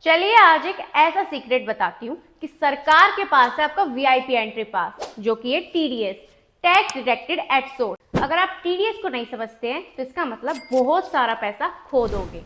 चलिए आज एक ऐसा सीक्रेट बताती हूँ कि सरकार के पास है आपका वीआईपी एंट्री पास, जो कि है TDS, tax deducted at source. अगर आप टीडीएस को नहीं समझते हैं तो इसका मतलब बहुत सारा पैसा खो दोगे।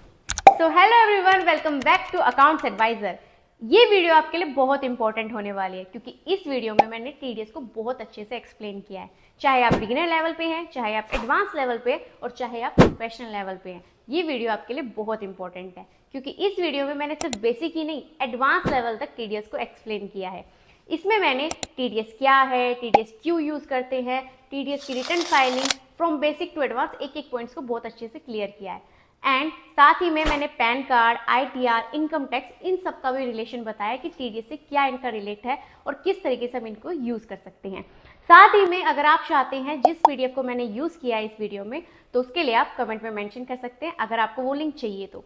So hello everyone, welcome back to accounts advisor. ये वीडियो आपके लिए बहुत इंपॉर्टेंट होने वाली है क्योंकि इस वीडियो में मैंने टीडीएस को बहुत अच्छे से एक्सप्लेन किया है। चाहे आप बिगिनर लेवल पे हैं, चाहे आप एडवांस लेवल पे और चाहे आप प्रोफेशनल लेवल पे हैं, ये वीडियो आपके लिए बहुत इंपॉर्टेंट है क्योंकि इस वीडियो में मैंने सिर्फ बेसिक ही नहीं, एडवांस लेवल तक टीडीएस को एक्सप्लेन किया है। इसमें मैंने टीडीएस क्या है, टीडीएस क्यों यूज करते हैं, टीडीएस की return filing from basic to advance एक एक पॉइंट्स को बहुत अच्छे से क्लियर किया है। एंड साथ ही में मैंने pan card, ITR, income tax, इन सब का भी रिलेशन बताया कि टीडीएस से क्या इनका रिलेट है और किस तरीके से हम इनको यूज कर सकते हैं। साथ ही में अगर आप चाहते हैं जिस पीडीएफ को मैंने यूज किया है इस वीडियो में, तो उसके लिए आप कमेंट में मेंशन कर सकते हैं अगर आपको वो लिंक चाहिए तो।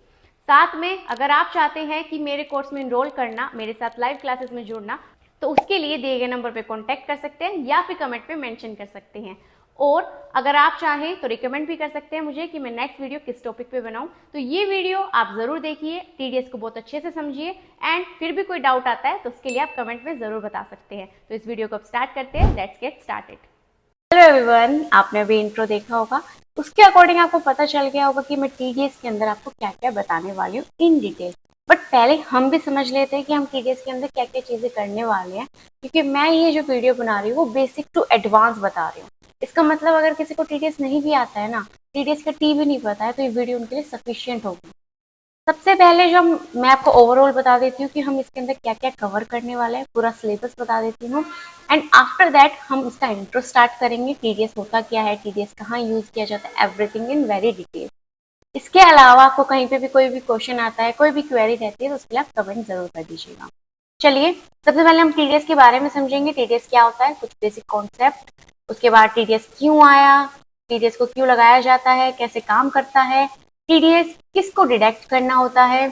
साथ में अगर आप चाहते हैं कि मेरे कोर्स में इनरोल करना, मेरे साथ लाइव क्लासेस में जुड़ना, तो उसके लिए दिए गए नंबर पे कांटेक्ट कर सकते हैं या फिर कमेंट पे मेंशन कर सकते हैं। और अगर आप चाहें तो रिकमेंड भी कर सकते हैं मुझे कि मैं नेक्स्ट वीडियो किस टॉपिक पे बनाऊं। तो ये वीडियो आप जरूर देखिए, टीडीएस को बहुत अच्छे से समझिए एंड फिर भी कोई डाउट आता है तो उसके लिए आप कमेंट में जरूर बता सकते हैं। तो इस वीडियो को अब स्टार्ट करते हैं, let's get started. Hello everyone, आपने अभी इंट्रो देखा होगा, उसके अकॉर्डिंग आपको पता चल गया होगा कि मैं टीडीएस के अंदर आपको क्या क्या बताने वाली हूँ इन डिटेल। बट पहले हम भी समझ लेते हैं कि हम टीडीएस के अंदर क्या क्या चीजें करने वाले हैं, क्योंकि मैं ये जो वीडियो बना रही हूँ वो बेसिक टू एडवांस बता रही हूँ। इसका मतलब अगर किसी को टीडीएस नहीं भी आता है ना, टीडीएस का टी भी नहीं पता है, तो ये वीडियो उनके लिए सफिशियंट होगी। सबसे पहले जो मैं आपको ओवरऑल बता देती हूँ कि हम इसके अंदर क्या क्या कवर करने वाले हैं, पूरा सिलेबस बता देती हूँ। एंड आफ्टर दैट हम इसका इंट्रो स्टार्ट करेंगे, टीडीएस होता क्या है, टीडीएस कहाँ यूज किया जाता है, एवरीथिंग इन वेरी डिटेल। इसके अलावा आपको कहीं पे भी कोई भी क्वेश्चन आता है, कोई भी क्वेरी रहती है, तो उसके लिए आप कमेंट जरूर कर दीजिएगा। चलिए सबसे पहले हम टीडीएस के बारे में समझेंगे, टीडीएस क्या होता है, कुछ बेसिक कॉन्सेप्ट। उसके बाद टीडीएस क्यों आया, टीडीएस को क्यों लगाया जाता है, कैसे काम करता है, टीडीएस किसको डिडक्ट करना होता है,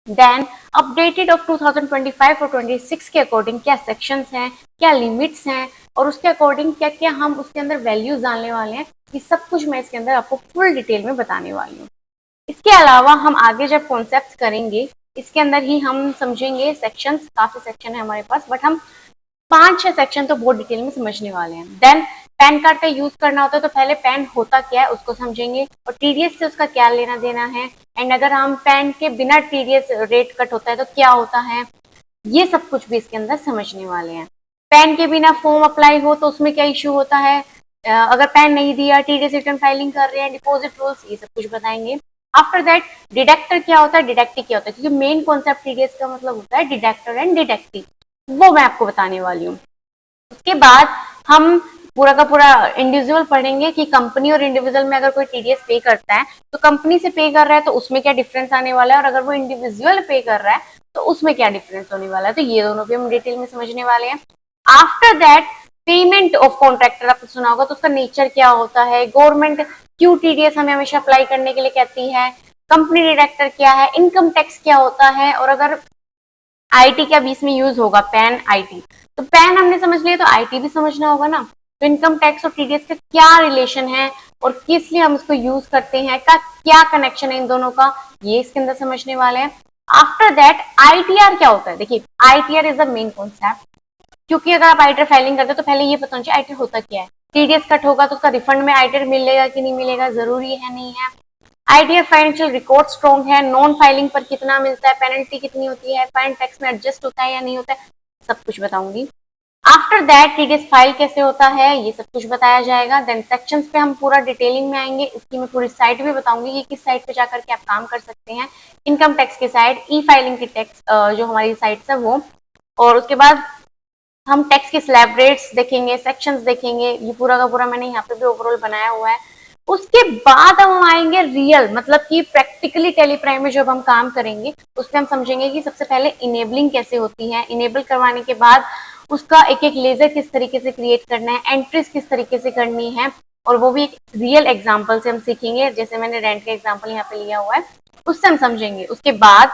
देन अपडेटेड ऑफ 2025 और 26 के अकॉर्डिंग क्या सेक्शंस हैं, क्या लिमिट्स हैं, और उसके अकॉर्डिंग क्या क्या हम उसके अंदर वैल्यूज डालने वाले हैं, ये सब कुछ मैं इसके अंदर आपको फुल डिटेल में बताने वाली हूँ। इसके अलावा हम आगे जब कॉन्सेप्ट करेंगे, इसके अंदर ही हम समझेंगे सेक्शंस, काफी सेक्शन है हमारे पास, बट हम 5-6 सेक्शन तो बहुत डिटेल में समझने वाले हैं। देन पैन कार्ड का यूज करना होता है, तो पहले पैन होता क्या है उसको समझेंगे और टीडीएस से उसका क्या लेना देना है। एंड अगर हम पैन के बिना टीडीएस रेट कट होता है तो क्या होता है, ये सब कुछ भी इसके अंदर समझने वाले हैं। पैन के बिना फॉर्म अप्लाई हो तो उसमें क्या इश्यू होता है, अगर पैन नहीं दिया, टीडीएस रिटर्न फाइलिंग कर रहे हैं, डिपॉजिट रूल्स, ये सब कुछ बताएंगे। आफ्टर दैट डिडक्टर क्या होता है, डिडक्टिव क्या होता है, क्योंकि मेन कॉन्सेप्ट टीडीएस का मतलब होता है डिडक्टर एंड डिडक्टिव, वो मैं आपको बताने वाली हूँ। उसके बाद हम पूरा का पूरा इंडिविजुअल पढ़ेंगे कि कंपनी और इंडिविजुअल में अगर कोई टीडीएस पे करता है तो कंपनी से पे कर रहा है तो उसमें क्या डिफरेंस आने वाला है, और अगर वो इंडिविजुअल पे कर रहा है तो उसमें क्या डिफरेंस होने वाला है, तो ये दोनों भी हम डिटेल में समझने वाले हैं। After that payment of contractor आपने सुना होगा, तो उसका नेचर क्या होता है, गवर्नमेंट क्यों टीडीएस हमें हमेशा अप्लाई करने के लिए कहती है, कंपनी डिडक्टर क्या है, इनकम टैक्स क्या होता है, और अगर आईटी क्या बीच में यूज होगा, पैन आईटी, तो पैन हमने समझ लिया तो आईटी भी समझना होगा ना। तो इनकम टैक्स और टीडीएस का क्या रिलेशन है और किस लिए हम इसको यूज करते हैं, का क्या कनेक्शन है इन दोनों का, ये इसके अंदर समझने वाले हैं। आफ्टर दैट आईटीआर क्या होता है, देखिए ITR is the main concept, क्योंकि अगर आप आईटीआर फाइलिंग करते हो तो पहले ये पता होना चाहिए आईटीआर होता क्या है, टीडीएस कट होगा तो उसका रिफंड में आईटीआर मिलेगा कि नहीं मिलेगा, जरूरी है नहीं है, आईटीआर फाइनेंशियल रिकॉर्ड स्ट्रॉन्ग है, नॉन फाइलिंग पर कितना मिलता है, पेनल्टी कितनी होती है, फाइन टैक्स में एडजस्ट होता है या नहीं होता है, सब कुछ बताऊंगी। आफ्टर दैट टीडीएस फाइल कैसे होता है, ये सब कुछ बताया जाएगा। देन सेक्शंस पे हम पूरा डिटेलिंग में आएंगे, इसकी मैं पूरी साइट भी बताऊंगी कि किस साइट पे जाकर के आप काम कर सकते हैं, इनकम टैक्स की साइट, ई फाइलिंग की टैक्स जो हमारी साइट है वो, और उसके बाद हम टैक्स की स्लैब रेट्स देखेंगे, सेक्शंस देखेंगे, ये पूरा का पूरा मैंने यहाँ पे भी ओवरऑल बनाया हुआ है। उसके बाद हम आएंगे रियल, मतलब कि प्रैक्टिकली टेलीप्राइम में जब हम काम करेंगे उसमें हम समझेंगे कि सबसे पहले इनेबलिंग कैसे होती है, इनेबल करवाने के बाद उसका एक एक लेजर किस तरीके से क्रिएट करना है, एंट्रीज किस तरीके से करनी है, और वो भी एक रियल एग्जाम्पल से हम सीखेंगे, जैसे मैंने रेंट का एग्जाम्पल यहाँ पे लिया हुआ है, उससे हम समझेंगे। उसके बाद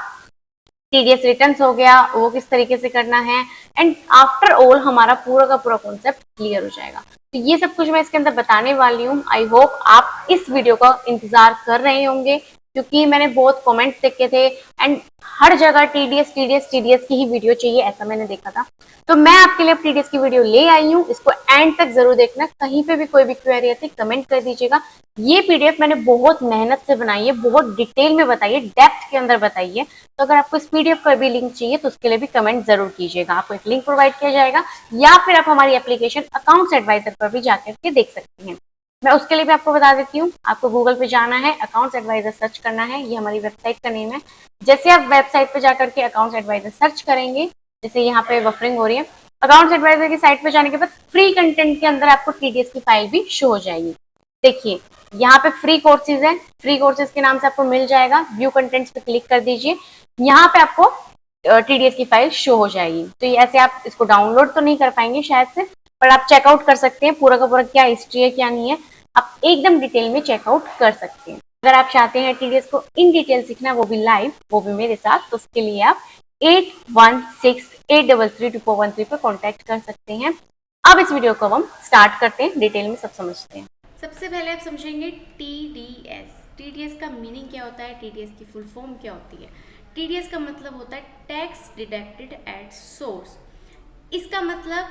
टीडीएस रिटर्न्स हो गया, वो किस तरीके से करना है, एंड आफ्टर ऑल हमारा पूरा का पूरा कॉन्सेप्ट क्लियर हो जाएगा। तो ये सब कुछ मैं इसके अंदर बताने वाली हूँ। आई होप आप इस वीडियो का इंतजार कर रहे होंगे क्योंकि मैंने बहुत कमेंट्स देखे थे एंड हर जगह टीडीएस टीडीएस टीडीएस की ही वीडियो चाहिए, ऐसा मैंने देखा था। तो मैं आपके लिए टीडीएस की वीडियो ले आई हूँ, इसको एंड तक जरूर देखना। कहीं पे भी कोई भी क्वेरी आती है कमेंट कर दीजिएगा। ये पीडीएफ मैंने बहुत मेहनत से बनाई है, बहुत डिटेल में बताई है, डेप्थ के अंदर बताई है। तो अगर आपको इस पीडीएफ का भी लिंक चाहिए तो उसके लिए भी कमेंट जरूर कीजिएगा। आपको एक लिंक प्रोवाइड किया जाएगा, या फिर आप हमारी एप्लीकेशन अकाउंट्स एडवाइजर पर भी जाकर के देख सकते हैं। मैं उसके लिए भी आपको बता देती हूँ। आपको गूगल पे जाना है, अकाउंट्स एडवाइजर सर्च करना है, ये हमारी वेबसाइट का नेम है। जैसे आप वेबसाइट पे जाकर के अकाउंट्स एडवाइजर सर्च करेंगे, जैसे यहाँ पे बफरिंग हो रही है, अकाउंट्स एडवाइजर की साइट पे जाने के बाद फ्री कंटेंट के अंदर आपको टीडीएस की फाइल भी शो हो जाएगी। देखिए यहाँ पे फ्री कोर्सेज है, फ्री कोर्सेज के नाम से आपको मिल जाएगा। व्यू कंटेंट्स पे क्लिक कर दीजिए, यहाँ पे आपको टीडीएस की फाइल शो हो जाएगी। तो ये ऐसे आप इसको डाउनलोड तो नहीं कर पाएंगे शायद से, पर आप चेकआउट कर सकते हैं पूरा का पूरा क्या हिस्ट्री है क्या नहीं है, आप एकदम डिटेल में चेकआउट कर सकते हैं। अगर आप चाहते हैं टीडीएस को इन डिटेल सीखना, वो भी लाइव, वो भी मेरे साथ, तो उसके लिए आप 8168332413 पर कॉन्टेक्ट कर सकते हैं। अब इस वीडियो को हम स्टार्ट करते हैं, डिटेल में सब समझते हैं। सबसे पहले आप समझेंगे टीडीएस। टीडीएस का मीनिंग क्या होता है, टीडीएस की फुल फॉर्म क्या होती है। टीडीएस का मतलब होता है टैक्स डिडक्टेड एट सोर्स। इसका मतलब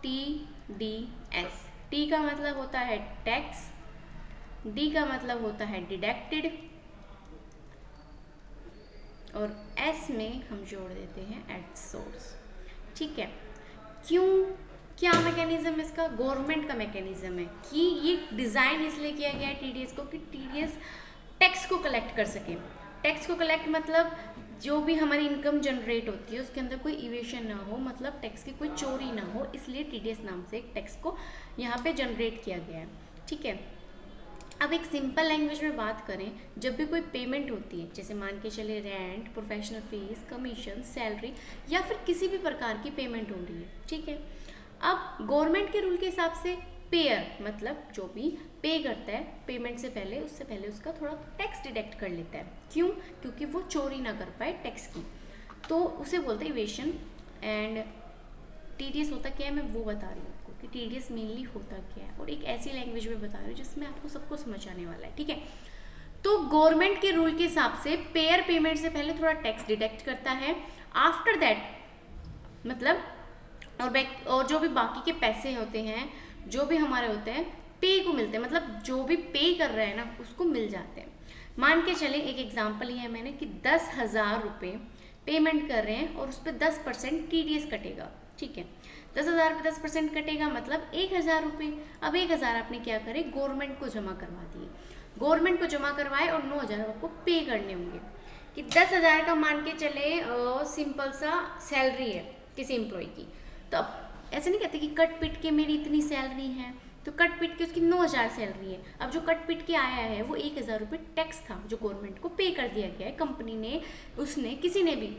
टीडीएस, टी का मतलब होता है टैक्स, डी का मतलब होता है डिडक्टेड, और एस में हम जोड़ देते हैं एट सोर्स। ठीक है, क्यों, क्या मैकेनिज्म इसका, गवर्नमेंट का मैकेनिज्म है कि ये डिज़ाइन इसलिए किया गया है टीडीएस को कि टीडीएस टैक्स को कलेक्ट कर सके। टैक्स को कलेक्ट मतलब जो भी हमारी इनकम जनरेट होती है उसके अंदर कोई इवेशन ना हो, मतलब टैक्स की कोई चोरी ना हो, इसलिए टीडीएस नाम से एक टैक्स को यहाँ पे जनरेट किया गया है। ठीक है, अब एक सिंपल लैंग्वेज में बात करें, जब भी कोई पेमेंट होती है, जैसे मान के चले rent, professional fees, commission, salary या फिर किसी भी प्रकार की पेमेंट हो रही है, ठीक है। अब गवर्नमेंट के रूल के हिसाब से पेयर मतलब जो भी पे करता है पेमेंट से पहले, उससे पहले उसका थोड़ा टैक्स डिडक्ट कर लेता है। क्यों? क्योंकि वो चोरी ना कर पाए टैक्स की, तो उसे बोलते हैं इवेशन। एंड टीडीएस होता क्या है मैं वो बता रही हूँ आपको कि टीडीएस मेनली होता क्या है, और एक ऐसी लैंग्वेज में बता रही हूँ जिसमें आपको सबको समझ आने वाला है। ठीक है, तो गवर्नमेंट के रूल के हिसाब से पेयर पेमेंट से पहले थोड़ा टैक्स डिडक्ट करता है। आफ्टर दैट मतलब और जो भी बाकी के पैसे होते हैं, जो भी हमारे होते हैं पे को मिलते हैं, मतलब जो भी पे कर रहे हैं ना उसको मिल जाते हैं। मान के चले एक एग्जांपल लिया है मैंने कि 10,000 रुपये पेमेंट कर रहे हैं और उस पर 10% टीडीएस कटेगा। ठीक है, 10,000 पे 10% कटेगा मतलब 1,000 रुपये। अब 1,000 आपने क्या करे, गवर्नमेंट को जमा करवा दिए, गवर्नमेंट को जमा करवाए और 9,000 आपको पे करने होंगे। कि 10,000 का मान के चले सिंपल सा सैलरी है किसी एम्प्लॉय की, तो अब ऐसे नहीं कहते कि कट पिट के मेरी इतनी सैलरी है, तो कट पिट के उसकी 9,000 सैलरी है। अब जो कट पिट के आया है वो 1,000 रुपये टैक्स था जो गवर्नमेंट को पे कर दिया गया है, कंपनी ने, उसने, किसी ने भी।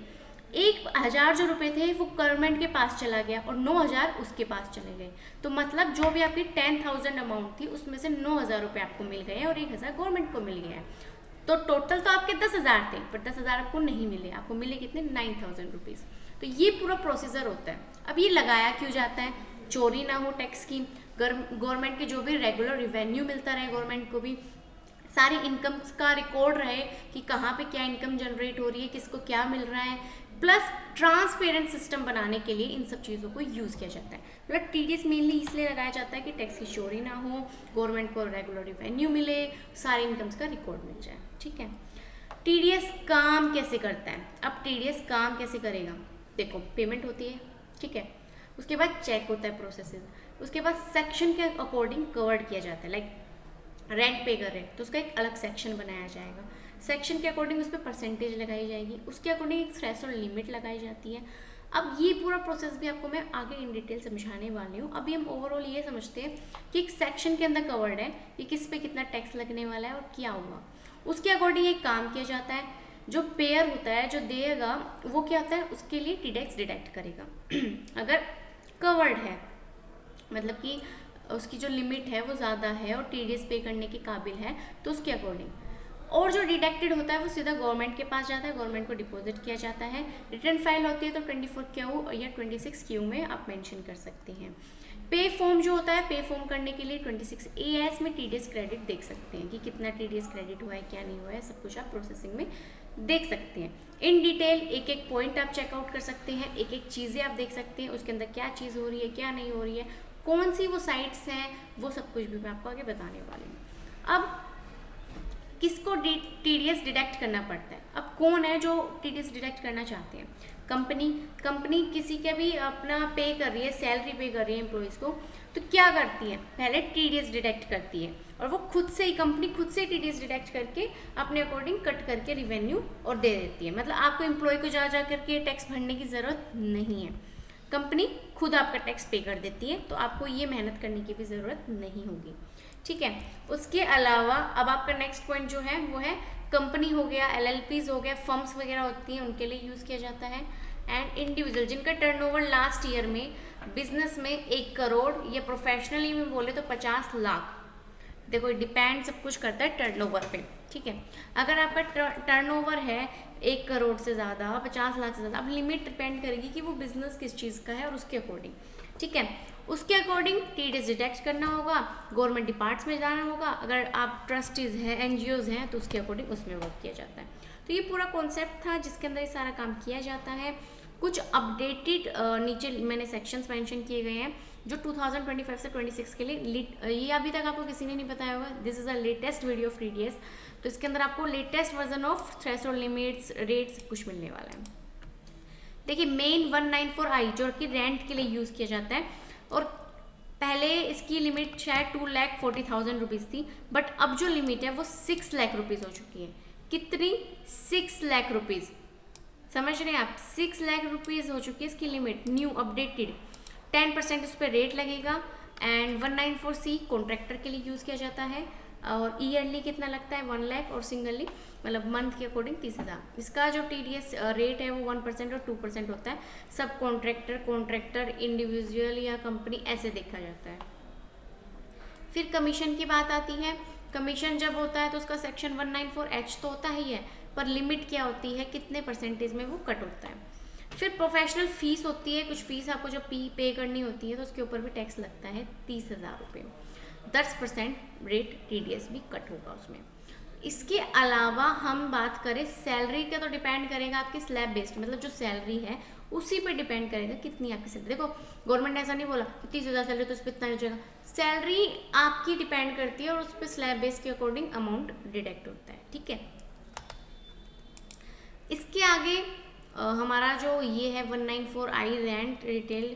1,000 जो रुपये थे वो गवर्नमेंट के पास चला गया और 9,000 उसके पास चले गए। तो मतलब जो भी आपकी 10,000 अमाउंट थी उसमें से 9,000 रुपये आपको मिल गए और 1,000 गवर्नमेंट को मिल गया है। तो टोटल तो आपके 10,000 थे, पर 10,000 आपको नहीं मिले, आपको मिले कितने, 9,000 रुपीज़। तो ये पूरा प्रोसीजर होता है। अब ये लगाया क्यों जाता है, चोरी ना हो टैक्स की, गवर्नमेंट के जो भी रेगुलर रिवेन्यू मिलता रहे, गवर्नमेंट को भी सारी इनकम का रिकॉर्ड रहे कि कहाँ पे क्या इनकम जनरेट हो रही है, किसको क्या मिल रहा है, प्लस ट्रांसपेरेंट सिस्टम बनाने के लिए इन सब चीज़ों को यूज़ किया जाता है। मतलब टीडीएस मेनली इसलिए लगाया जाता है कि टैक्स की चोरी ना हो, गवर्नमेंट को रेगुलर रिवेन्यू मिले, सारे इनकम्स का रिकॉर्ड मिल जाए। ठीक है, टीडीएस काम कैसे करता है। अब टीडीएस काम कैसे करेगा, देखो पेमेंट होती है, ठीक है, उसके बाद चेक होता है प्रोसेस, उसके बाद सेक्शन के अकॉर्डिंग कवर्ड किया जाता है। लाइक रेंट पे कर रहे हैं तो उसका एक अलग सेक्शन बनाया जाएगा, सेक्शन के अकॉर्डिंग उस पर परसेंटेज लगाई जाएगी, उसके अकॉर्डिंग एक थ्रेशोल्ड लिमिट लगाई जाती है। अब ये पूरा प्रोसेस भी आपको मैं आगे इन डिटेल समझाने वाली हूँ। अभी हम ओवरऑल ये समझते हैं कि एक सेक्शन के अंदर कवर्ड है कि किस पे कितना टैक्स लगने वाला है और क्या हुआ, उसके अकॉर्डिंग एक काम किया जाता है। जो पेयर होता है, जो देगा, वो क्या होता है, उसके लिए टीडीएस डिडक्ट करेगा। अगर कवर्ड है मतलब कि उसकी जो लिमिट है वो ज़्यादा है और टीडीएस पे करने के काबिल है, तो उसके अकॉर्डिंग। और जो डिडक्टेड होता है वो सीधा गवर्नमेंट के पास जाता है, गवर्नमेंट को डिपॉजिट किया जाता है। रिटर्न फाइल होती है तो 24Q या 26Q में आप मेंशन कर सकते हैं। पे फॉर्म जो होता है, पे फॉर्म करने के लिए 26AS में TDS क्रेडिट देख सकते हैं कि कितना TDS क्रेडिट हुआ है, क्या नहीं हुआ है, सब कुछ आप प्रोसेसिंग में देख सकते हैं। इन डिटेल एक एक पॉइंट आप चेकआउट कर सकते हैं, एक एक चीज़ें आप देख सकते हैं, उसके अंदर क्या चीज़ हो रही है, क्या नहीं हो रही है, कौन सी वो साइट्स हैं, वो सब कुछ भी मैं आपको आगे बताने वाली हूँ। अब किसको TDS डिडक्ट करना पड़ता है? अब कौन है जो TDS डिडक्ट करना चाहते हैं? कंपनी किसी के भी अपना पे कर रही है, सैलरी पे कर रही है एम्प्लॉयज़ को, तो क्या करती है? पहले TDS डिडक्ट करती है और वो कंपनी खुद से TDS डिडक्ट करके अपने अकॉर्डिंग कट करके रिवेन्यू और दे देती है। मतलब आपको एम्प्लॉय को जा करके टैक्स भरने की ज़रूरत नहीं है, कंपनी खुद आपका टैक्स पे कर देती है, तो आपको ये मेहनत करने की भी ज़रूरत नहीं होगी। ठीक है, उसके अलावा अब आपका नेक्स्ट पॉइंट जो है वो है कंपनी हो गया, LLPs हो गया, फर्म्स वगैरह होती हैं, उनके लिए यूज़ किया जाता है। एंड इंडिविजुअल जिनका टर्नओवर लास्ट ईयर में बिजनेस में 1 करोड़ या प्रोफेशनली में बोले तो 50 लाख, देखो डिपेंड सब कुछ करता है टर्नओवर पे। ठीक है, अगर आपका टर्नओवर है 1 करोड़ से ज़्यादा, 50 लाख से ज़्यादा, अब लिमिट डिपेंड करेगी कि वो बिजनेस किस चीज़ का है और उसके अकॉर्डिंग। ठीक है, उसके अकॉर्डिंग TDS डिडक्ट करना होगा, गवर्नमेंट डिपार्ट्स में जाना होगा, अगर आप ट्रस्टीज़ हैं, NGOs हैं, तो उसके अकॉर्डिंग उसमें वर्क किया जाता है। तो ये पूरा कॉन्सेप्ट था जिसके अंदर ये सारा काम किया जाता है। कुछ अपडेटेड नीचे मैंने सेक्शंस मेंशन किए गए हैं जो 2025 से 26 के लिए, ये अभी तक आपको किसी ने नहीं बताया होगा, this is a latest video of TDS। तो इसके अंदर आपको latest version of threshold limits, rates सब कुछ मिलने वाला है। देखिए मेन 194I जो कि रेंट के लिए यूज़ किया जाता है, और पहले इसकी लिमिट शायद 2,40,000 रुपीज़ थी, बट अब जो लिमिट है वो 6 लाख रुपीज़ हो चुकी है। कितनी? 6 लाख रुपीज़, समझ रहे हैं आप? 6 लाख रुपीज़ हो चुकी है इसकी लिमिट, न्यू अपडेटेड। 10% उस पर रेट लगेगा। एंड 194C कॉन्ट्रैक्टर के लिए यूज़ किया जाता है, और ईयरली कितना लगता है? 1 लाख, और सिंगली मतलब मंथ के अकॉर्डिंग 30,000। इसका जो TDS रेट है वो 1% और 2% होता है। सब कॉन्ट्रैक्टर, इंडिविजुअल या कंपनी ऐसे देखा जाता है। फिर कमीशन की बात आती है। कमीशन जब होता है तो उसका सेक्शन 194H तो होता ही है, पर लिमिट क्या होती है, कितने परसेंटेज में वो कट होता है। फिर प्रोफेशनल फीस होती है, कुछ फीस आपको जब पे करनी होती है तो उसके ऊपर भी टैक्स लगता है 30,000 रुपये। 10% रेट TDS भी कट होगा उसमें। इसके अलावा हम बात करें सैलरी का, तो डिपेंड करेगा आपकी स्लैब बेस्ड, मतलब जो सैलरी है उसी पे डिपेंड करेगा कितनी आपकी सैलरी। देखो गवर्नमेंट ने ऐसा नहीं बोला 30,000 सैलरी तो उस पर इतना हो जाएगा, सैलरी आपकी डिपेंड करती है और उस पर स्लैब बेस के अकॉर्डिंग अमाउंट डिडक्ट होता है। ठीक है, इसके आगे हमारा जो ये है 194I रेंट रिटेल,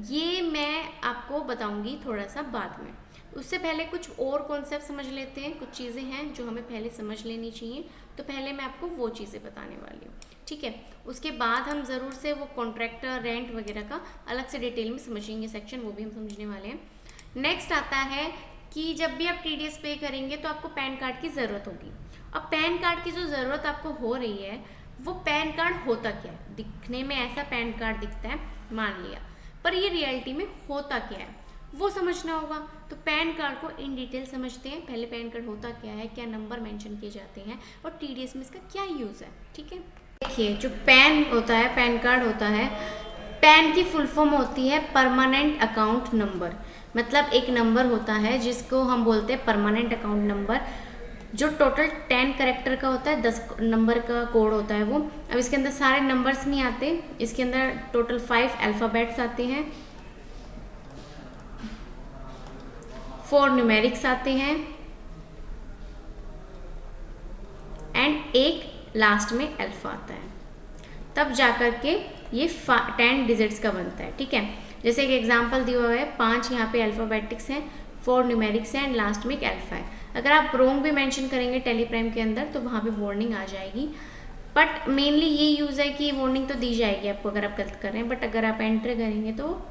ये मैं आपको बताऊंगी थोड़ा सा बाद में। उससे पहले कुछ और कॉन्सेप्ट समझ लेते हैं, कुछ चीज़ें हैं जो हमें पहले समझ लेनी चाहिए, तो पहले मैं आपको वो चीज़ें बताने वाली हूँ। ठीक है, उसके बाद हम ज़रूर से वो कॉन्ट्रैक्टर रेंट वगैरह का अलग से डिटेल में समझेंगे सेक्शन, वो भी हम समझने वाले हैं। नेक्स्ट आता है कि जब भी आप TDS पे करेंगे तो आपको पैन कार्ड की ज़रूरत होगी। अब पैन कार्ड की जो ज़रूरत आपको हो रही है, वो पैन कार्ड होता क्या है? दिखने में ऐसा पैन कार्ड दिखता है मान लिया, पर ये रियलिटी में होता क्या है वो समझना होगा। तो पैन कार्ड को इन डिटेल समझते हैं। पहले पैन कार्ड होता क्या है, क्या नंबर मेंशन किए जाते हैं, और TDS में इसका क्या यूज़ है। ठीक है, देखिए जो पैन होता है, पैन कार्ड होता है, पैन की फुल फॉर्म होती है परमानेंट अकाउंट नंबर। मतलब एक नंबर होता है जिसको हम बोलते हैं परमानेंट अकाउंट नंबर, जो टोटल 10 कैरेक्टर का होता है, 10 नंबर का कोड होता है वो। अब इसके अंदर सारे नंबर्स नहीं आते, इसके अंदर टोटल 5 अल्फ़ाबेट्स आते हैं, 4 न्यूमेरिक्स आते हैं, एंड एक लास्ट में अल्फा आता है, तब जाकर के ये 10 डिजिट्स का बनता है। ठीक है, जैसे एक एग्जांपल दिया हुआ है, 5 यहाँ पे अल्फ़ाबेटिक्स हैं, 4 न्यूमेरिक्स हैं, एंड लास्ट में एक अल्फा है। अगर आप रोंग भी मेंशन करेंगे टेलीप्राइम के अंदर तो वहाँ पे वार्निंग आ जाएगी, बट मेनली ये यूज़ है कि वार्निंग तो दी जाएगी आपको अगर आप गलत कर रहे हैं, बट अगर आप एंटर करेंगे तो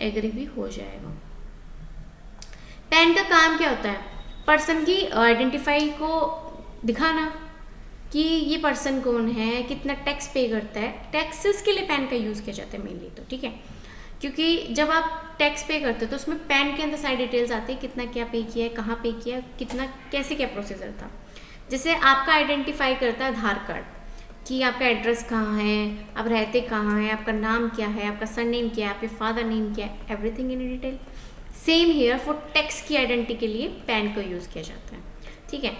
एग्री भी हो जाएगा। पैन का काम क्या होता है? पर्सन की आइडेंटिफाई को दिखाना कि ये पर्सन कौन है, कितना टैक्स पे करता है। टैक्सेस के लिए पैन का यूज़ किया जाता है मेनली, तो ठीक है, क्योंकि जब आप टैक्स पे करते हो तो उसमें पैन के अंदर सारी डिटेल्स आती है, कितना क्या पे किया है, कहाँ पे किया, कितना कैसे क्या प्रोसीजर था। जैसे आपका आइडेंटिफाई करता है आधार कार्ड कि आपका एड्रेस कहाँ है, आप रहते कहाँ हैं, आपका नाम क्या है, आपका सरनेम क्या है, आपके फादर नेम क्या है, everything in detail. Same here for tax की आइडेंटिटी के लिए पैन का यूज़ किया जाता है, ठीक है।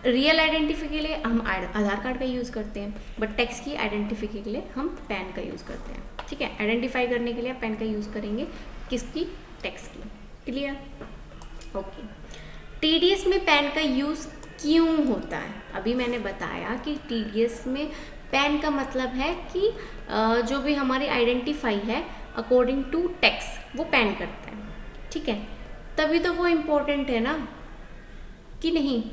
रियल आइडेंटिफी के लिए हम आधार कार्ड का यूज़ करते हैं, बट टैक्स की आइडेंटिफी के लिए हम पैन का यूज़ करते हैं, ठीक है। आइडेंटिफाई करने के लिए आप पैन का यूज़ करेंगे, किसकी, टैक्स की, क्लियर, ओके। टीडीएस में पैन का यूज़ क्यों होता है? अभी मैंने बताया कि टीडीएस में पैन का मतलब है कि जो भी हमारी आइडेंटिफाई है अकॉर्डिंग टू टैक्स वो पैन करता है, ठीक है। तभी तो वो इम्पोर्टेंट है ना, कि नहीं?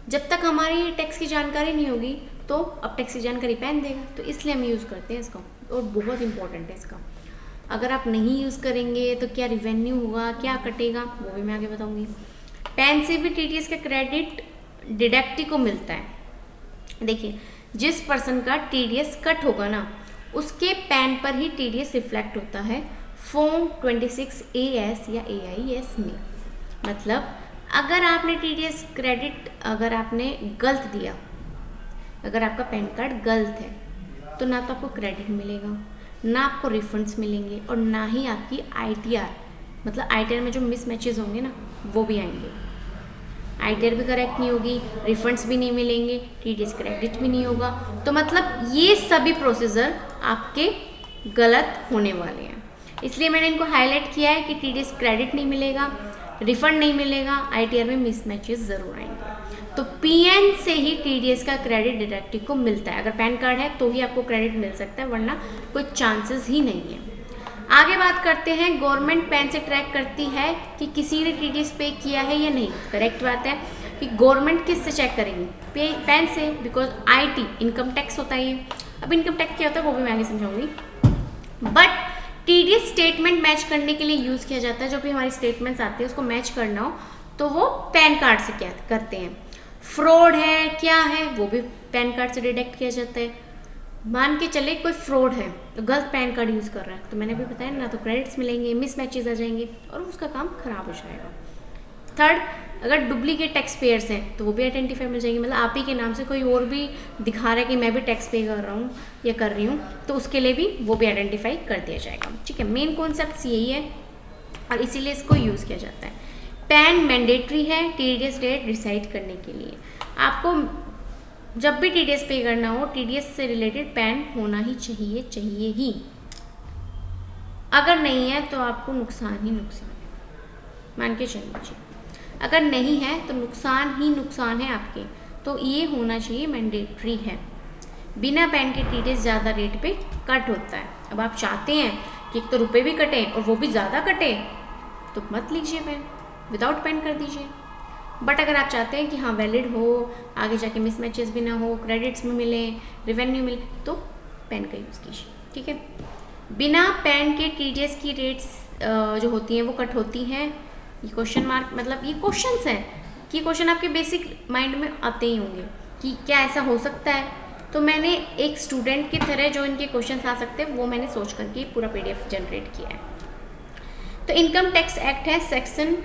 जब तक हमारी टैक्स की जानकारी नहीं होगी तो अब टैक्स की जानकारी पैन देगा, तो इसलिए हम यूज़ करते हैं इसका, और बहुत इंपॉर्टेंट है इसका। अगर आप नहीं यूज़ करेंगे तो क्या रिवेन्यू होगा, क्या कटेगा, वो भी मैं आगे बताऊंगी। पैन से भी टीडीएस का क्रेडिट डिडक्टी को मिलता है। देखिए, जिस पर्सन का टीडीएस कट होगा ना, उसके पैन पर ही टीडीएस रिफ्लेक्ट होता है फॉर्म 26AS या AIS में। मतलब अगर आपने टीडीएस क्रेडिट अगर आपने गलत दिया, अगर आपका पैन कार्ड गलत है, तो ना तो आपको क्रेडिट मिलेगा, ना आपको रिफंड्स मिलेंगे, और ना ही आपकी आईटीआर, मतलब आईटीआर में जो मिसमैचेस होंगे ना वो भी आएंगे। आईटीआर भी करेक्ट नहीं होगी, रिफंड्स भी नहीं मिलेंगे, टीडीएस क्रेडिट भी नहीं होगा, तो मतलब ये सभी प्रोसीजर आपके गलत होने वाले हैं। इसलिए मैंने इनको हाईलाइट किया है कि टीडीएस क्रेडिट नहीं मिलेगा, रिफंड नहीं मिलेगा, आईटीआर में मिसमैचेस ज़रूर आएंगे। तो पीएन से ही टीडीएस का क्रेडिट डिडक्टिव को मिलता है। अगर पैन कार्ड है तो ही आपको क्रेडिट मिल सकता है, वरना कोई चांसेस ही नहीं है। आगे बात करते हैं, गवर्नमेंट पैन से ट्रैक करती है कि किसी ने टीडीएस पे किया है या नहीं। करेक्ट बात है कि गवर्नमेंट किस से चेक करेगी, पैन से, बिकॉज आईटी इनकम टैक्स होता है ये। अब इनकम टैक्स क्या होता है वो भी मैं आगे समझाऊंगी। बट टीडीएस स्टेटमेंट मैच करने के लिए यूज़ किया जाता है। जो भी हमारी स्टेटमेंट्स आती है उसको मैच करना हो तो वो पैन कार्ड से क्या करते हैं। फ्रॉड है, क्या है, वो भी पैन कार्ड से डिडक्ट किया जाता है। मान के चले कोई फ्रॉड है, तो गलत पैन कार्ड यूज़ कर रहा है, तो मैंने भी बताया ना, तो क्रेडिट्स मिलेंगे, मिसमैचेस आ जाएंगे और उसका काम खराब हो जाएगा। थर्ड, अगर डुप्लीकेट टैक्स पेयर्स हैं तो वो भी आइडेंटिफाई मिल जाएंगे। मतलब आप ही के नाम से कोई और भी दिखा रहा है कि मैं भी टैक्स पे कर रहा हूँ या कर रही हूँ, तो उसके लिए भी वो भी आइडेंटिफाई कर दिया जाएगा, ठीक है। मेन कॉन्सेप्ट यही है और इसीलिए इसको यूज़ किया जाता है। पैन मैंडेटरी है टीडीएस रेट डिसाइड करने के लिए। आपको जब भी टीडीएस पे करना हो, टीडीएस से रिलेटेड पैन होना ही चाहिए ही। अगर नहीं है तो आपको नुकसान ही नुकसान है, मान के चलिए। अगर नहीं है तो नुकसान ही नुकसान है आपके, तो ये होना चाहिए, मैंडेटरी है। बिना पैन के टीडीएस ज़्यादा रेट पे कट होता है। अब आप चाहते हैं कि एक तो रुपए भी कटे और वो भी ज़्यादा कटे, तो मत लीजिए पैन, विदाउट पैन कर दीजिए। बट अगर आप चाहते हैं कि हाँ वैलिड हो, आगे जाके मिसमैचेस भी ना हो, क्रेडिट्स में मिले, रिवेन्यू मिले, तो पैन का यूज़ कीजिए, ठीक है। बिना पैन के टीडीएस की रेट्स जो होती हैं वो कट होती हैं। ये क्वेश्चन मार्क, मतलब ये क्वेश्चंस हैं कि क्वेश्चन आपके बेसिक माइंड में आते ही होंगे कि क्या ऐसा हो सकता है। तो मैंने एक स्टूडेंट की तरह जो इनके क्वेश्चंस आ सकते हैं वो मैंने सोच करके पूरा पीडीएफ जनरेट किया है। तो इनकम टैक्स एक्ट है सेक्शन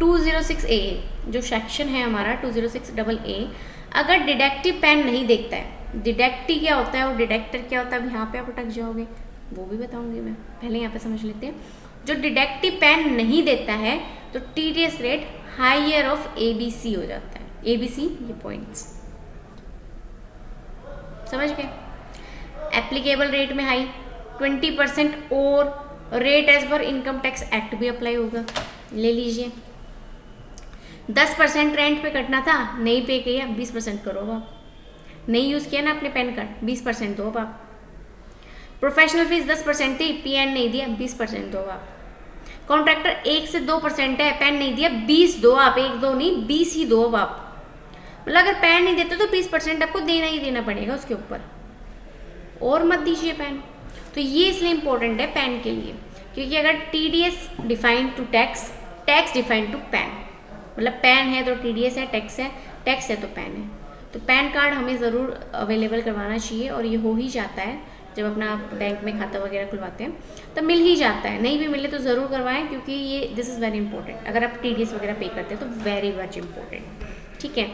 206A, जो सेक्शन है हमारा 206AA। अगर डिडक्टिव पैन नहीं देखता है, डिडक्टिव क्या होता है और डिडक्टर क्या होता है, अब यहाँ पे आप अटक जाओगे, वो भी बताऊंगी मैं, पहले यहाँ पे समझ लेते हैं। जो डिडक्टिव पैन नहीं देता है तो TDS rate higher of ABC हो जाता है। ABC ये पॉइंट्स समझ गए। एप्लीकेबल रेट में हाई 20% और रेट एज पर इनकम टैक्स एक्ट भी अप्लाई होगा, ले लीजिए। 10% रेंट पे कटना था, नहीं पे किया, 20% करो अब आप। नहीं यूज़ किया ना अपने पैन कार्ड, 20% दो अब आप। प्रोफेशनल फीस 10% थी, पीएन नहीं दिया, 20% दो आप। कॉन्ट्रैक्टर 1 से 2% है, पैन नहीं दिया, 20 दो आप, 1-2 नहीं 20 ही दो अब आप। मतलब अगर पैन नहीं देते तो 20% आपको देना ही देना पड़ेगा उसके ऊपर, और मत दीजिए पैन। तो ये इसलिए इम्पोर्टेंट है पैन के लिए, क्योंकि अगर TDS define to tax, tax define to PAN, मतलब पैन है तो टीडीएस है, टैक्स है तो पैन है। तो पैन कार्ड हमें ज़रूर अवेलेबल करवाना चाहिए, और ये हो ही जाता है जब अपना आप बैंक में खाता वगैरह खुलवाते हैं तब मिल ही जाता है। नहीं भी मिले तो ज़रूर करवाएं, क्योंकि ये दिस इज़ वेरी इंपॉर्टेंट। अगर आप टीडीएस वगैरह पे करते हैं तो वेरी मच इम्पोर्टेंट, ठीक है।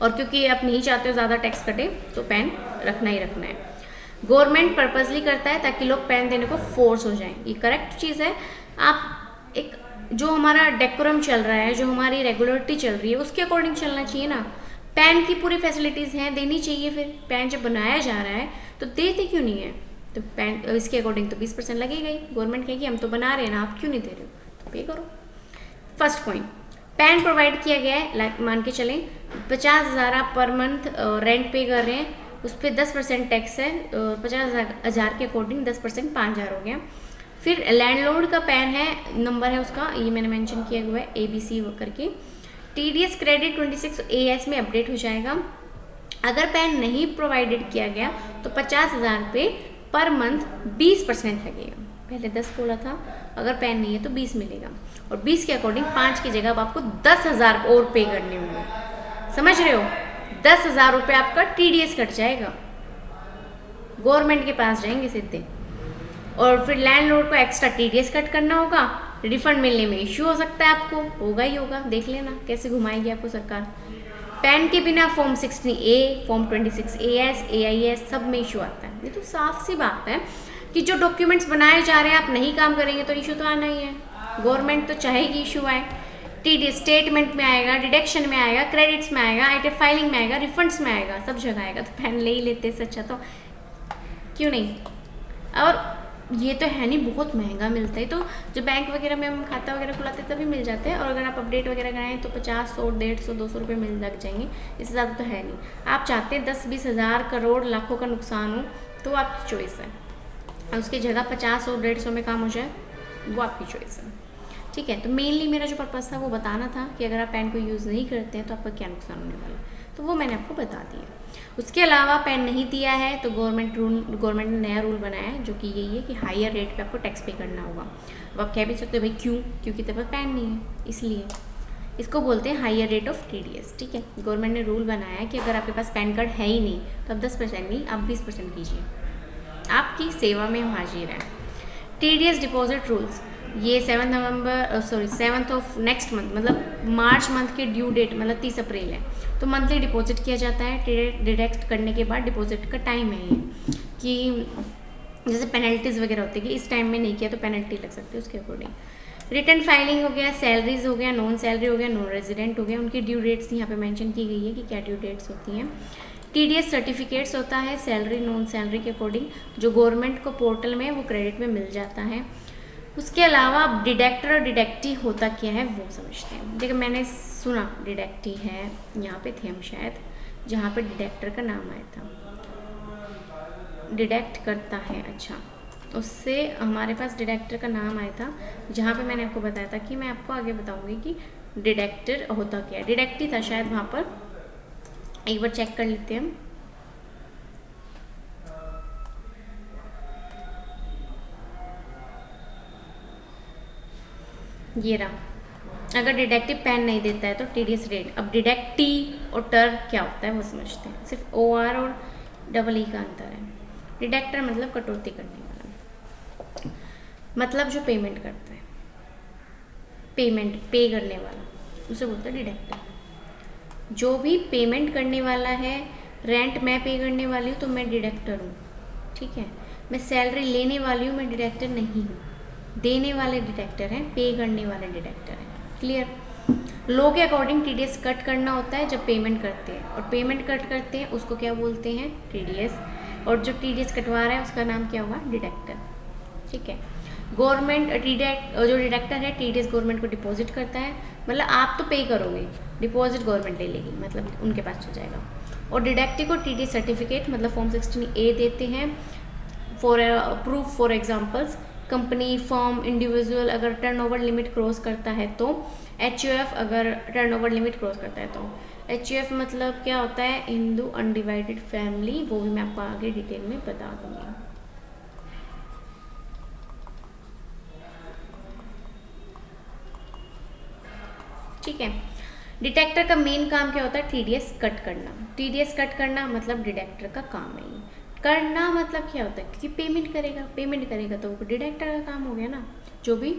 और क्योंकि आप नहीं चाहते हो ज़्यादा टैक्स कटे, तो पैन रखना ही रखना है। गवर्नमेंट पर्पसली करता है ताकि लोग पैन देने को फोर्स हो जाएं, ये करेक्ट चीज़ है। आप एक जो हमारा डेकोरम चल रहा है, जो हमारी रेगुलरिटी चल रही है, उसके अकॉर्डिंग चलना चाहिए ना। पैन की पूरी फैसिलिटीज़ हैं, देनी चाहिए। फिर पैन जब बनाया जा रहा है तो देते क्यों नहीं है? तो पैन इसके अकॉर्डिंग तो 20% लगेगा ही। गवर्नमेंट कहेगी हम तो बना रहे हैं ना, आप क्यों नहीं दे रहे हो, तो पे करो। फर्स्ट पॉइंट, पैन प्रोवाइड किया गया है, लाइक मान के चलें 50,000 आप पर मंथ रेंट पे कर रहे हैं, उस पर 10% टैक्स है। 50,000 के अकॉर्डिंग 10% 5,000 हो गया। फिर लैंडलॉर्ड का पैन है, नंबर है उसका, ये मैंने मेंशन किया हुआ है ABC करके। TDS क्रेडिट 26 AS में अपडेट हो जाएगा। अगर पैन नहीं प्रोवाइडेड किया गया तो 50,000 पे पर मंथ 20% लगेगा। पहले 10 बोला था, अगर पैन नहीं है तो 20 मिलेगा, और 20 के अकॉर्डिंग 5 की जगह अब आपको 10,000 और पे करने होंगे। समझ रहे हो? 10,000 रुपये आपका TDS कट जाएगा, गवर्नमेंट के पास जाएंगे सीधे। और फिर लैंडलॉर्ड को एक्स्ट्रा TDS कट करना होगा। रिफंड मिलने में इश्यू हो सकता है, आपको होगा ही होगा। देख लेना कैसे घुमाएगी आपको सरकार। पैन के बिना form 16A, form 26 AS, AIS सब में इशू आता है। ये तो साफ सी बात है कि जो डॉक्यूमेंट्स बनाए जा रहे हैं आप नहीं काम करेंगे तो इशू तो आना ही है। गवर्नमेंट तो चाहेगी इशू आए। TDS स्टेटमेंट में आएगा, डिडक्शन में आएगा, क्रेडिट्स में आएगा, ITF फाइलिंग में आएगा, रिफंड्स में आएगा, सब जगह आएगा। तो पैन ले ही लेते इससे अच्छा तो क्यों नहीं। और ये तो है नहीं, बहुत महंगा मिलता है। तो जो बैंक वगैरह में हम खाता वगैरह खुलाते हैं तभी मिल जाते हैं, और अगर आप अपडेट वगैरह कराएं तो 50, 100, 150, 200 रुपये मिल लग जाएंगे, इससे ज़्यादा तो है नहीं। आप चाहते हैं 10, 20 हज़ार, करोड़, लाखों का नुकसान हो तो आपकी चॉइस है, और उसकी जगह 50, 100, 150 में काम हो जाए वो आपकी चॉइस है। ठीक है, तो मेनली मेरा जो पर्पज़ था वो बताना था कि अगर आप पैन को यूज़ नहीं करते हैं तो आपका क्या नुकसान होने वाला है, तो वो मैंने आपको बता दिया। उसके अलावा पैन नहीं दिया है तो गवर्नमेंट ने नया रूल बनाया है, जो कि यही है कि हायर रेट पे आपको टैक्स पे करना होगा। अब आप कह भी सकते हो भाई क्यों, क्योंकि तेरे पास पैन नहीं है, इसलिए इसको बोलते हैं हायर रेट ऑफ TDS। ठीक है, गवर्नमेंट ने रूल बनाया है कि अगर आपके पास पैन कार्ड है ही नहीं तो आप 10% नहीं, आप 20% कीजिए, आपकी सेवा में हम हाजिर हैं। TDS डिपॉजिट रूल्स, ये 7th ऑफ नेक्स्ट मंथ, मतलब मार्च मंथ के ड्यू डेट मतलब 30 अप्रैल है, तो मंथली डिपॉजिट किया जाता है। डिडक्ट करने के बाद डिपॉजिट का टाइम है ये, कि जैसे पेनल्टीज़ वगैरह होती है कि इस टाइम में नहीं किया तो पेनल्टी लग सकती है, उसके अकॉर्डिंग। रिटर्न फाइलिंग हो गया, सैलरीज हो गया, नॉन सैलरी हो गया, नॉन रेजिडेंट हो गया, उनकी ड्यू डेट्स यहाँ पे मेंशन की गई है कि क्या ड्यू डेट्स होती हैं। TDS सर्टिफिकेट्स होता है सैलरी, नॉन सैलरी के अकॉर्डिंग, जो गवर्नमेंट को पोर्टल में वो क्रेडिट में मिल जाता है। उसके अलावा डिडक्टर और डिडक्टी होता क्या है वो समझते हैं। देखिए मैंने सुना डिडक्टी है, यहाँ पे थे हम शायद, जहाँ पे डिडक्टर का नाम आया था, डिडक्ट करता है, अच्छा उससे हमारे पास डिडक्टर का नाम आया था, जहाँ पे मैंने आपको बताया था कि मैं आपको आगे बताऊँगी कि डिडक्टर होता क्या है। डिडक्टी था शायद वहाँ पर, एक बार चेक कर लेते हैं हम। ये रहा। अगर डिडक्टिव पैन नहीं देता है तो TDS रेट। अब डिडक्टी और टर क्या होता है वो समझते हैं। सिर्फ OR और EE का अंतर है। डिडक्टर मतलब कटौती करने वाला, मतलब जो पेमेंट करता है, पे करने वाला, उसे बोलते हैं डिडक्टर। जो भी पेमेंट करने वाला है, रेंट मैं पे करने वाली हूँ तो मैं डिडक्टर हूँ। ठीक है, मैं सैलरी लेने वाली हूँ, मैं डिडक्टर नहीं हूँ। देने वाले डिडक्टर हैं, पे करने वाले डिडक्टर हैं। क्लियर। लॉ के अकॉर्डिंग TDS कट करना होता है जब पेमेंट करते हैं, और पेमेंट कट करते हैं उसको क्या बोलते हैं, TDS। और जो TDS कटवा रहा है उसका नाम क्या होगा, डिडक्टर। ठीक है, गवर्नमेंट जो डिडक्टर है TDS गवर्नमेंट को डिपॉजिट करता है, मतलब आप तो पे करोगे, डिपॉजिट गवर्नमेंट ले लेगी, मतलब उनके पास चल जाएगा। और डिडक्टी को TDS सर्टिफिकेट मतलब फॉर्म 16A देते हैं for proof. For examples, company, firm, individual अगर टर्नओवर लिमिट क्रॉस करता है तो, HUF अगर टर्नओवर लिमिट क्रॉस करता है तो। HUF मतलब क्या होता है, हिंदू अनडिवाइडेड फैमिली, वो भी मैं आपको आगे डिटेल में बता दूंगी। ठीक है, डिटेक्टर का मेन काम क्या होता है, TDS कट करना। TDS कट करना मतलब डिटेक्टर का काम है। करना मतलब क्या होता है, क्योंकि पेमेंट करेगा तो वो डिडक्टर का काम हो गया ना। जो भी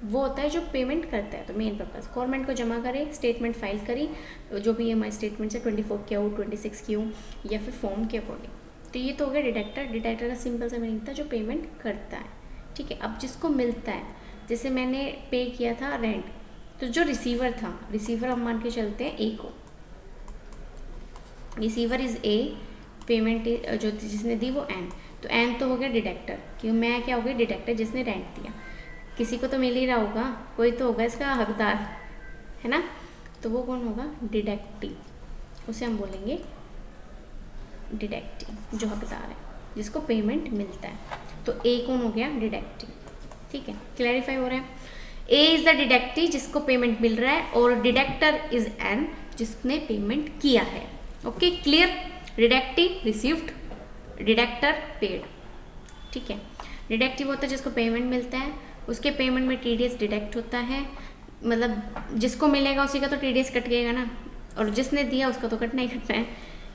वो होता है जो पेमेंट करता है, तो मेन पर्पस गवर्नमेंट को जमा करे, स्टेटमेंट फाइल करी, जो भी हमारे स्टेटमेंट है 24Q, 26Q या फिर फॉर्म के अकॉर्डिंग। तो ये तो हो गया डिडक्टर। डिडक्टर का सिंपल सा मीनिंग था जो पेमेंट करता है। ठीक है, अब जिसको मिलता है, जैसे मैंने पे किया था रेंट, तो जो रिसीवर था, रिसीवर हम मान के चलते हैं ए को, रिसीवर इज ए, पेमेंट जो जिसने दी वो एन, तो एन तो हो गया डिडक्टर, क्यों मैं क्या हो गई डिडक्टर जिसने रेंट दिया। किसी को तो मिल ही रहा होगा, कोई तो होगा इसका हकदार, है ना, तो वो कौन होगा डिडक्टी, उसे हम बोलेंगे डिडक्टी, जो हकदार है जिसको पेमेंट मिलता है। तो ए कौन हो गया डिडक्टी, ठीक है, क्लैरिफाई हो रहा है। ए इज द डिडक्टी जिसको पेमेंट मिल रहा है, और डिडक्टर इज एन जिसने पेमेंट किया है। Okay clear, deductee received, deductor paid, ठीक है। डिडक्टिव होता है जिसको पेमेंट मिलता है, उसके पेमेंट में टीडीएस डिडक्ट होता है, मतलब जिसको मिलेगा उसी का तो टीडीएस कटेगा ना, और जिसने दिया उसका तो कटना ही कटना है,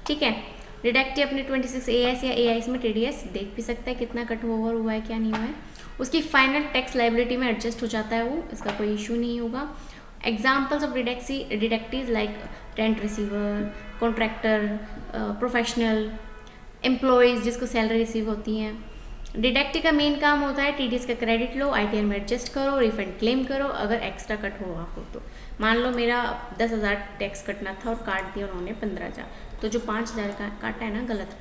ठीक है। डिडक्टिव अपने 26 AS या AIS में टीडीएस देख भी सकता है कितना कट ओवर हुआ है क्या नहीं हुआ है, उसकी फाइनल टैक्स लाइबिलिटी में एडजस्ट हो जाता है वो, इसका कोई इशू नहीं होगा। Examples of deductees like rent receiver, contractor, professional employees जिसको सैलरी रिसीव होती हैं। डिडक्टी का मेन काम होता है टीडीएस का क्रेडिट लो, ITR में एडजस्ट करो, रिफंड क्लेम करो अगर एक्स्ट्रा कट हुआ हो तो। मान लो मेरा 10,000 टैक्स कटना था और काट दिया उन्होंने 15,000, तो जो 5,000 का काटा है ना गलत,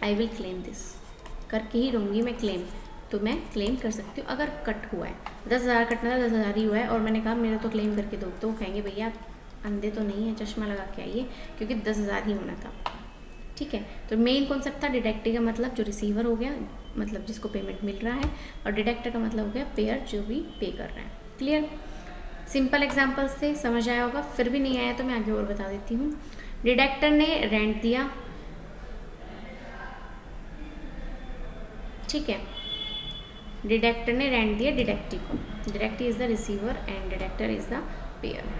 आई विल क्लेम दिस, करके ही रहूँगी मैं क्लेम, तो मैं क्लेम कर सकती हूँ अगर कट हुआ है। 10,000 कटना था, 10,000 ही हुआ है, और मैंने कहा मेरा तो क्लेम करके दो, तो वो कहेंगे भैया अंधे तो नहीं है, चश्मा लगा के आइए, क्योंकि 10,000 ही होना था, ठीक है। तो मेन कॉन्सेप्ट था डिडक्टी का मतलब जो रिसीवर हो गया, मतलब जिसको पेमेंट मिल रहा है, और डिडक्टर का मतलब हो गया पेयर जो भी पे कर रहा है। क्लियर, सिंपल एग्जांपल्स थे, समझ आया होगा, फिर भी नहीं आया तो मैं आगे और बता देती हूँ। डिडक्टर ने रेंट दिया, ठीक है, डिडक्टर ने रेंट दिया डिडक्टी को, deductee is the receiver and deductor is the pair.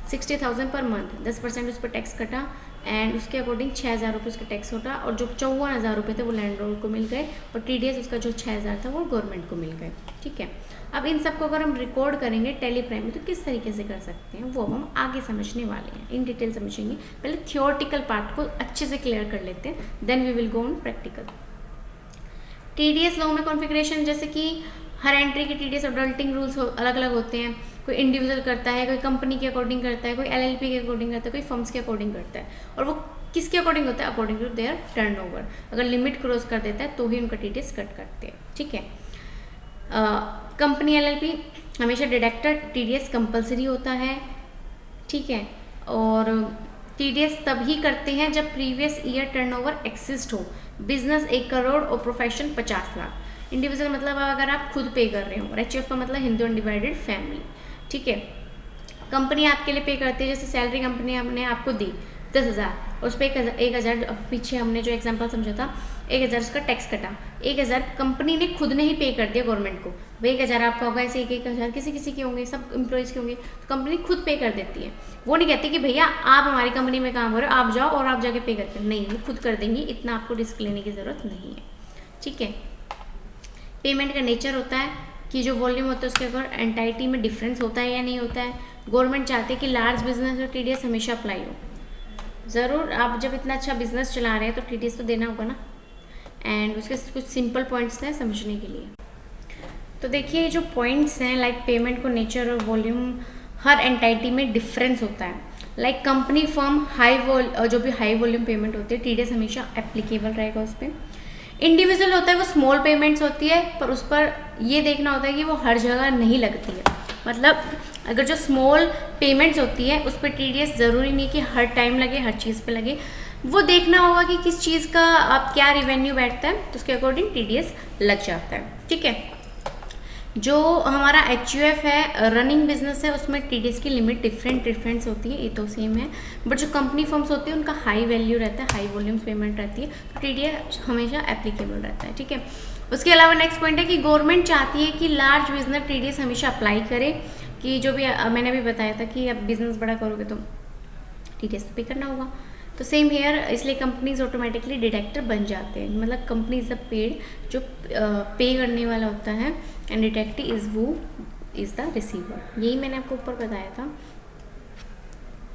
60,000 per month, 10% उस पर टैक्स कटा, एंड उसके अकॉर्डिंग 6,000 रुपये उसका टैक्स होता, और जो 54,000 रुपये थे वो लैंडलॉर्ड को मिल गए, और टीडीएस उसका जो 6,000 था वो गवर्नमेंट को मिल गए, ठीक है। अब इन सबको अगर हम रिकॉर्ड करेंगे टैली प्राइम में तो किस तरीके से कर सकते हैं वो हम आगे समझने वाले हैं, इन डिटेल समझेंगे। पहले थियोरटिकल पार्ट को अच्छे से क्लियर कर लेते हैं, then we will go on practical. TDS law में कॉन्फ़िगरेशन, जैसे कि हर एंट्री के टीडीएस अडल्टिंग रूल्स अलग अलग होते हैं, कोई इंडिविजुअल करता है, कोई कंपनी के अकॉर्डिंग करता है, कोई LLP के अकॉर्डिंग करता है, कोई फर्म्स के अकॉर्डिंग करता है, और वो किसके अकॉर्डिंग होता है, अकॉर्डिंग टू देयर टर्नओवर। अगर लिमिट क्रॉस कर देता है तो ही उनका टीडीएस कट करते हैं, ठीक है। कंपनी LLP हमेशा डिडक्टर टीडीएस कंपलसरी होता है, ठीक है, और टीडीएस तभी करते हैं जब प्रीवियस ईयर टर्नओवर एक्सिस्ट हो, बिजनेस 1 करोड़ और प्रोफेशन 50 लाख। इंडिविजुअल मतलब अगर आप खुद पे कर रहे हो, और HUF का मतलब हिंदू अनडिवाइडेड फैमिली, ठीक है। कंपनी आपके लिए पे करती है, जैसे सैलरी कंपनी हमने आपको दी 10,000, उस पर 1,000 पीछे हमने जो एग्जांपल समझा था 1,000 उसका टैक्स कटा, 1,000 कंपनी ने खुद ने ही पे कर दिया गवर्नमेंट को, भाई 1,000 आपका होगा, ऐसे 1,000 किसी किसी के होंगे, सब एम्प्लॉयज़ के होंगे, तो कंपनी खुद पे कर देती है। वो नहीं कहती कि भैया आप हमारी कंपनी में काम करो, आप जाओ और आप जाके पे करते हो, नहीं, वो खुद कर देंगी, इतना आपको रिस्क लेने की ज़रूरत नहीं है, ठीक है। पेमेंट का नेचर होता है कि जो वॉल्यूम होता है उसके अगर एंटाइटी में डिफरेंस होता है या नहीं होता है। गवर्नमेंट चाहती है कि लार्ज बिजनेस में टीडीएस हमेशा अप्लाई हो, ज़रूर आप जब इतना अच्छा बिजनेस चला रहे हैं तो टीडीएस तो देना होगा ना। एंड उसके कुछ सिंपल पॉइंट्स हैं समझने के लिए। तो देखिए जो पॉइंट्स हैं, लाइक पेमेंट को नेचर और वॉल्यूम, हर एंटाइटी में डिफरेंस होता है। लाइक कंपनी फर्म जो भी हाई वॉल्यूम पेमेंट होती है टीडीएस हमेशा एप्लीकेबल रहेगा उस पर। इंडिविजुअल होता है वो स्मॉल पेमेंट्स होती है, पर उस पर ये देखना होता है कि वो हर जगह नहीं लगती है। मतलब अगर जो स्मॉल पेमेंट्स होती है उस पर टीडीएस ज़रूरी नहीं कि हर टाइम लगे, हर चीज़ पे लगे, वो देखना होगा कि किस चीज़ का आप क्या रिवेन्यू बैठता है तो उसके अकॉर्डिंग टीडीएस लग जाता है, ठीक है। जो हमारा HUF है, रनिंग बिजनेस है, उसमें टीडीएस की लिमिट डिफरेंट होती है, ये तो सेम है। बट जो कंपनी फर्म्स होती है उनका हाई वैल्यू रहता है, हाई वॉल्यूम्स पेमेंट रहती है, तो टीडीएस हमेशा एप्लीकेबल रहता है, ठीक है। उसके अलावा नेक्स्ट पॉइंट है कि गवर्नमेंट चाहती है कि लार्ज बिजनेस टीडीएस हमेशा अप्लाई करे, कि जो भी मैंने अभी बताया था कि अब बिजनेस बड़ा करोगे तो टीडीएस पे करना होगा। तो सेम हेयर, इसलिए कंपनीज ऑटोमेटिकली डिडक्टर बन जाते हैं। मतलब कंपनी इज द पेड, जो पे करने वाला होता है, and deductor is the receiver. यही मैंने आपको ऊपर बताया था।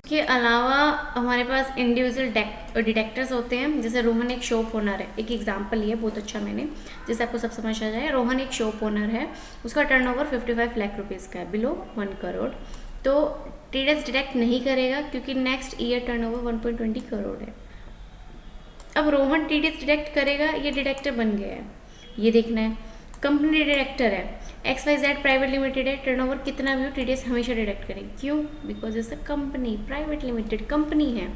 के अलावा हमारे पास इंडिविजुअल डिटेक्टर्स होते हैं। जैसे रोहन एक शॉप ओनर है, एक एग्जांपल लिया बहुत अच्छा मैंने, जिससे आपको सब समझ आ जाए। रोहन एक शॉप ओनर है, उसका टर्नओवर 55 लाख रुपीज़ का है, बिलो 1 करोड़। तो टीडीएस डिटेक्ट नहीं करेगा क्योंकि नेक्स्ट ईयर टर्नओवर 1.20 करोड़ है। अब रोहन टीडीएस डिटेक्ट करेगा, ये डिटेक्टर बन गया है, ये देखना है। कंपनी डिटेक्टर है, XYZ प्राइवेट लिमिटेड है, टर्नओवर कितना भी हो टीडीएस हमेशा डिटेक्ट करेगी। क्यों? Because it's a company, private limited company है।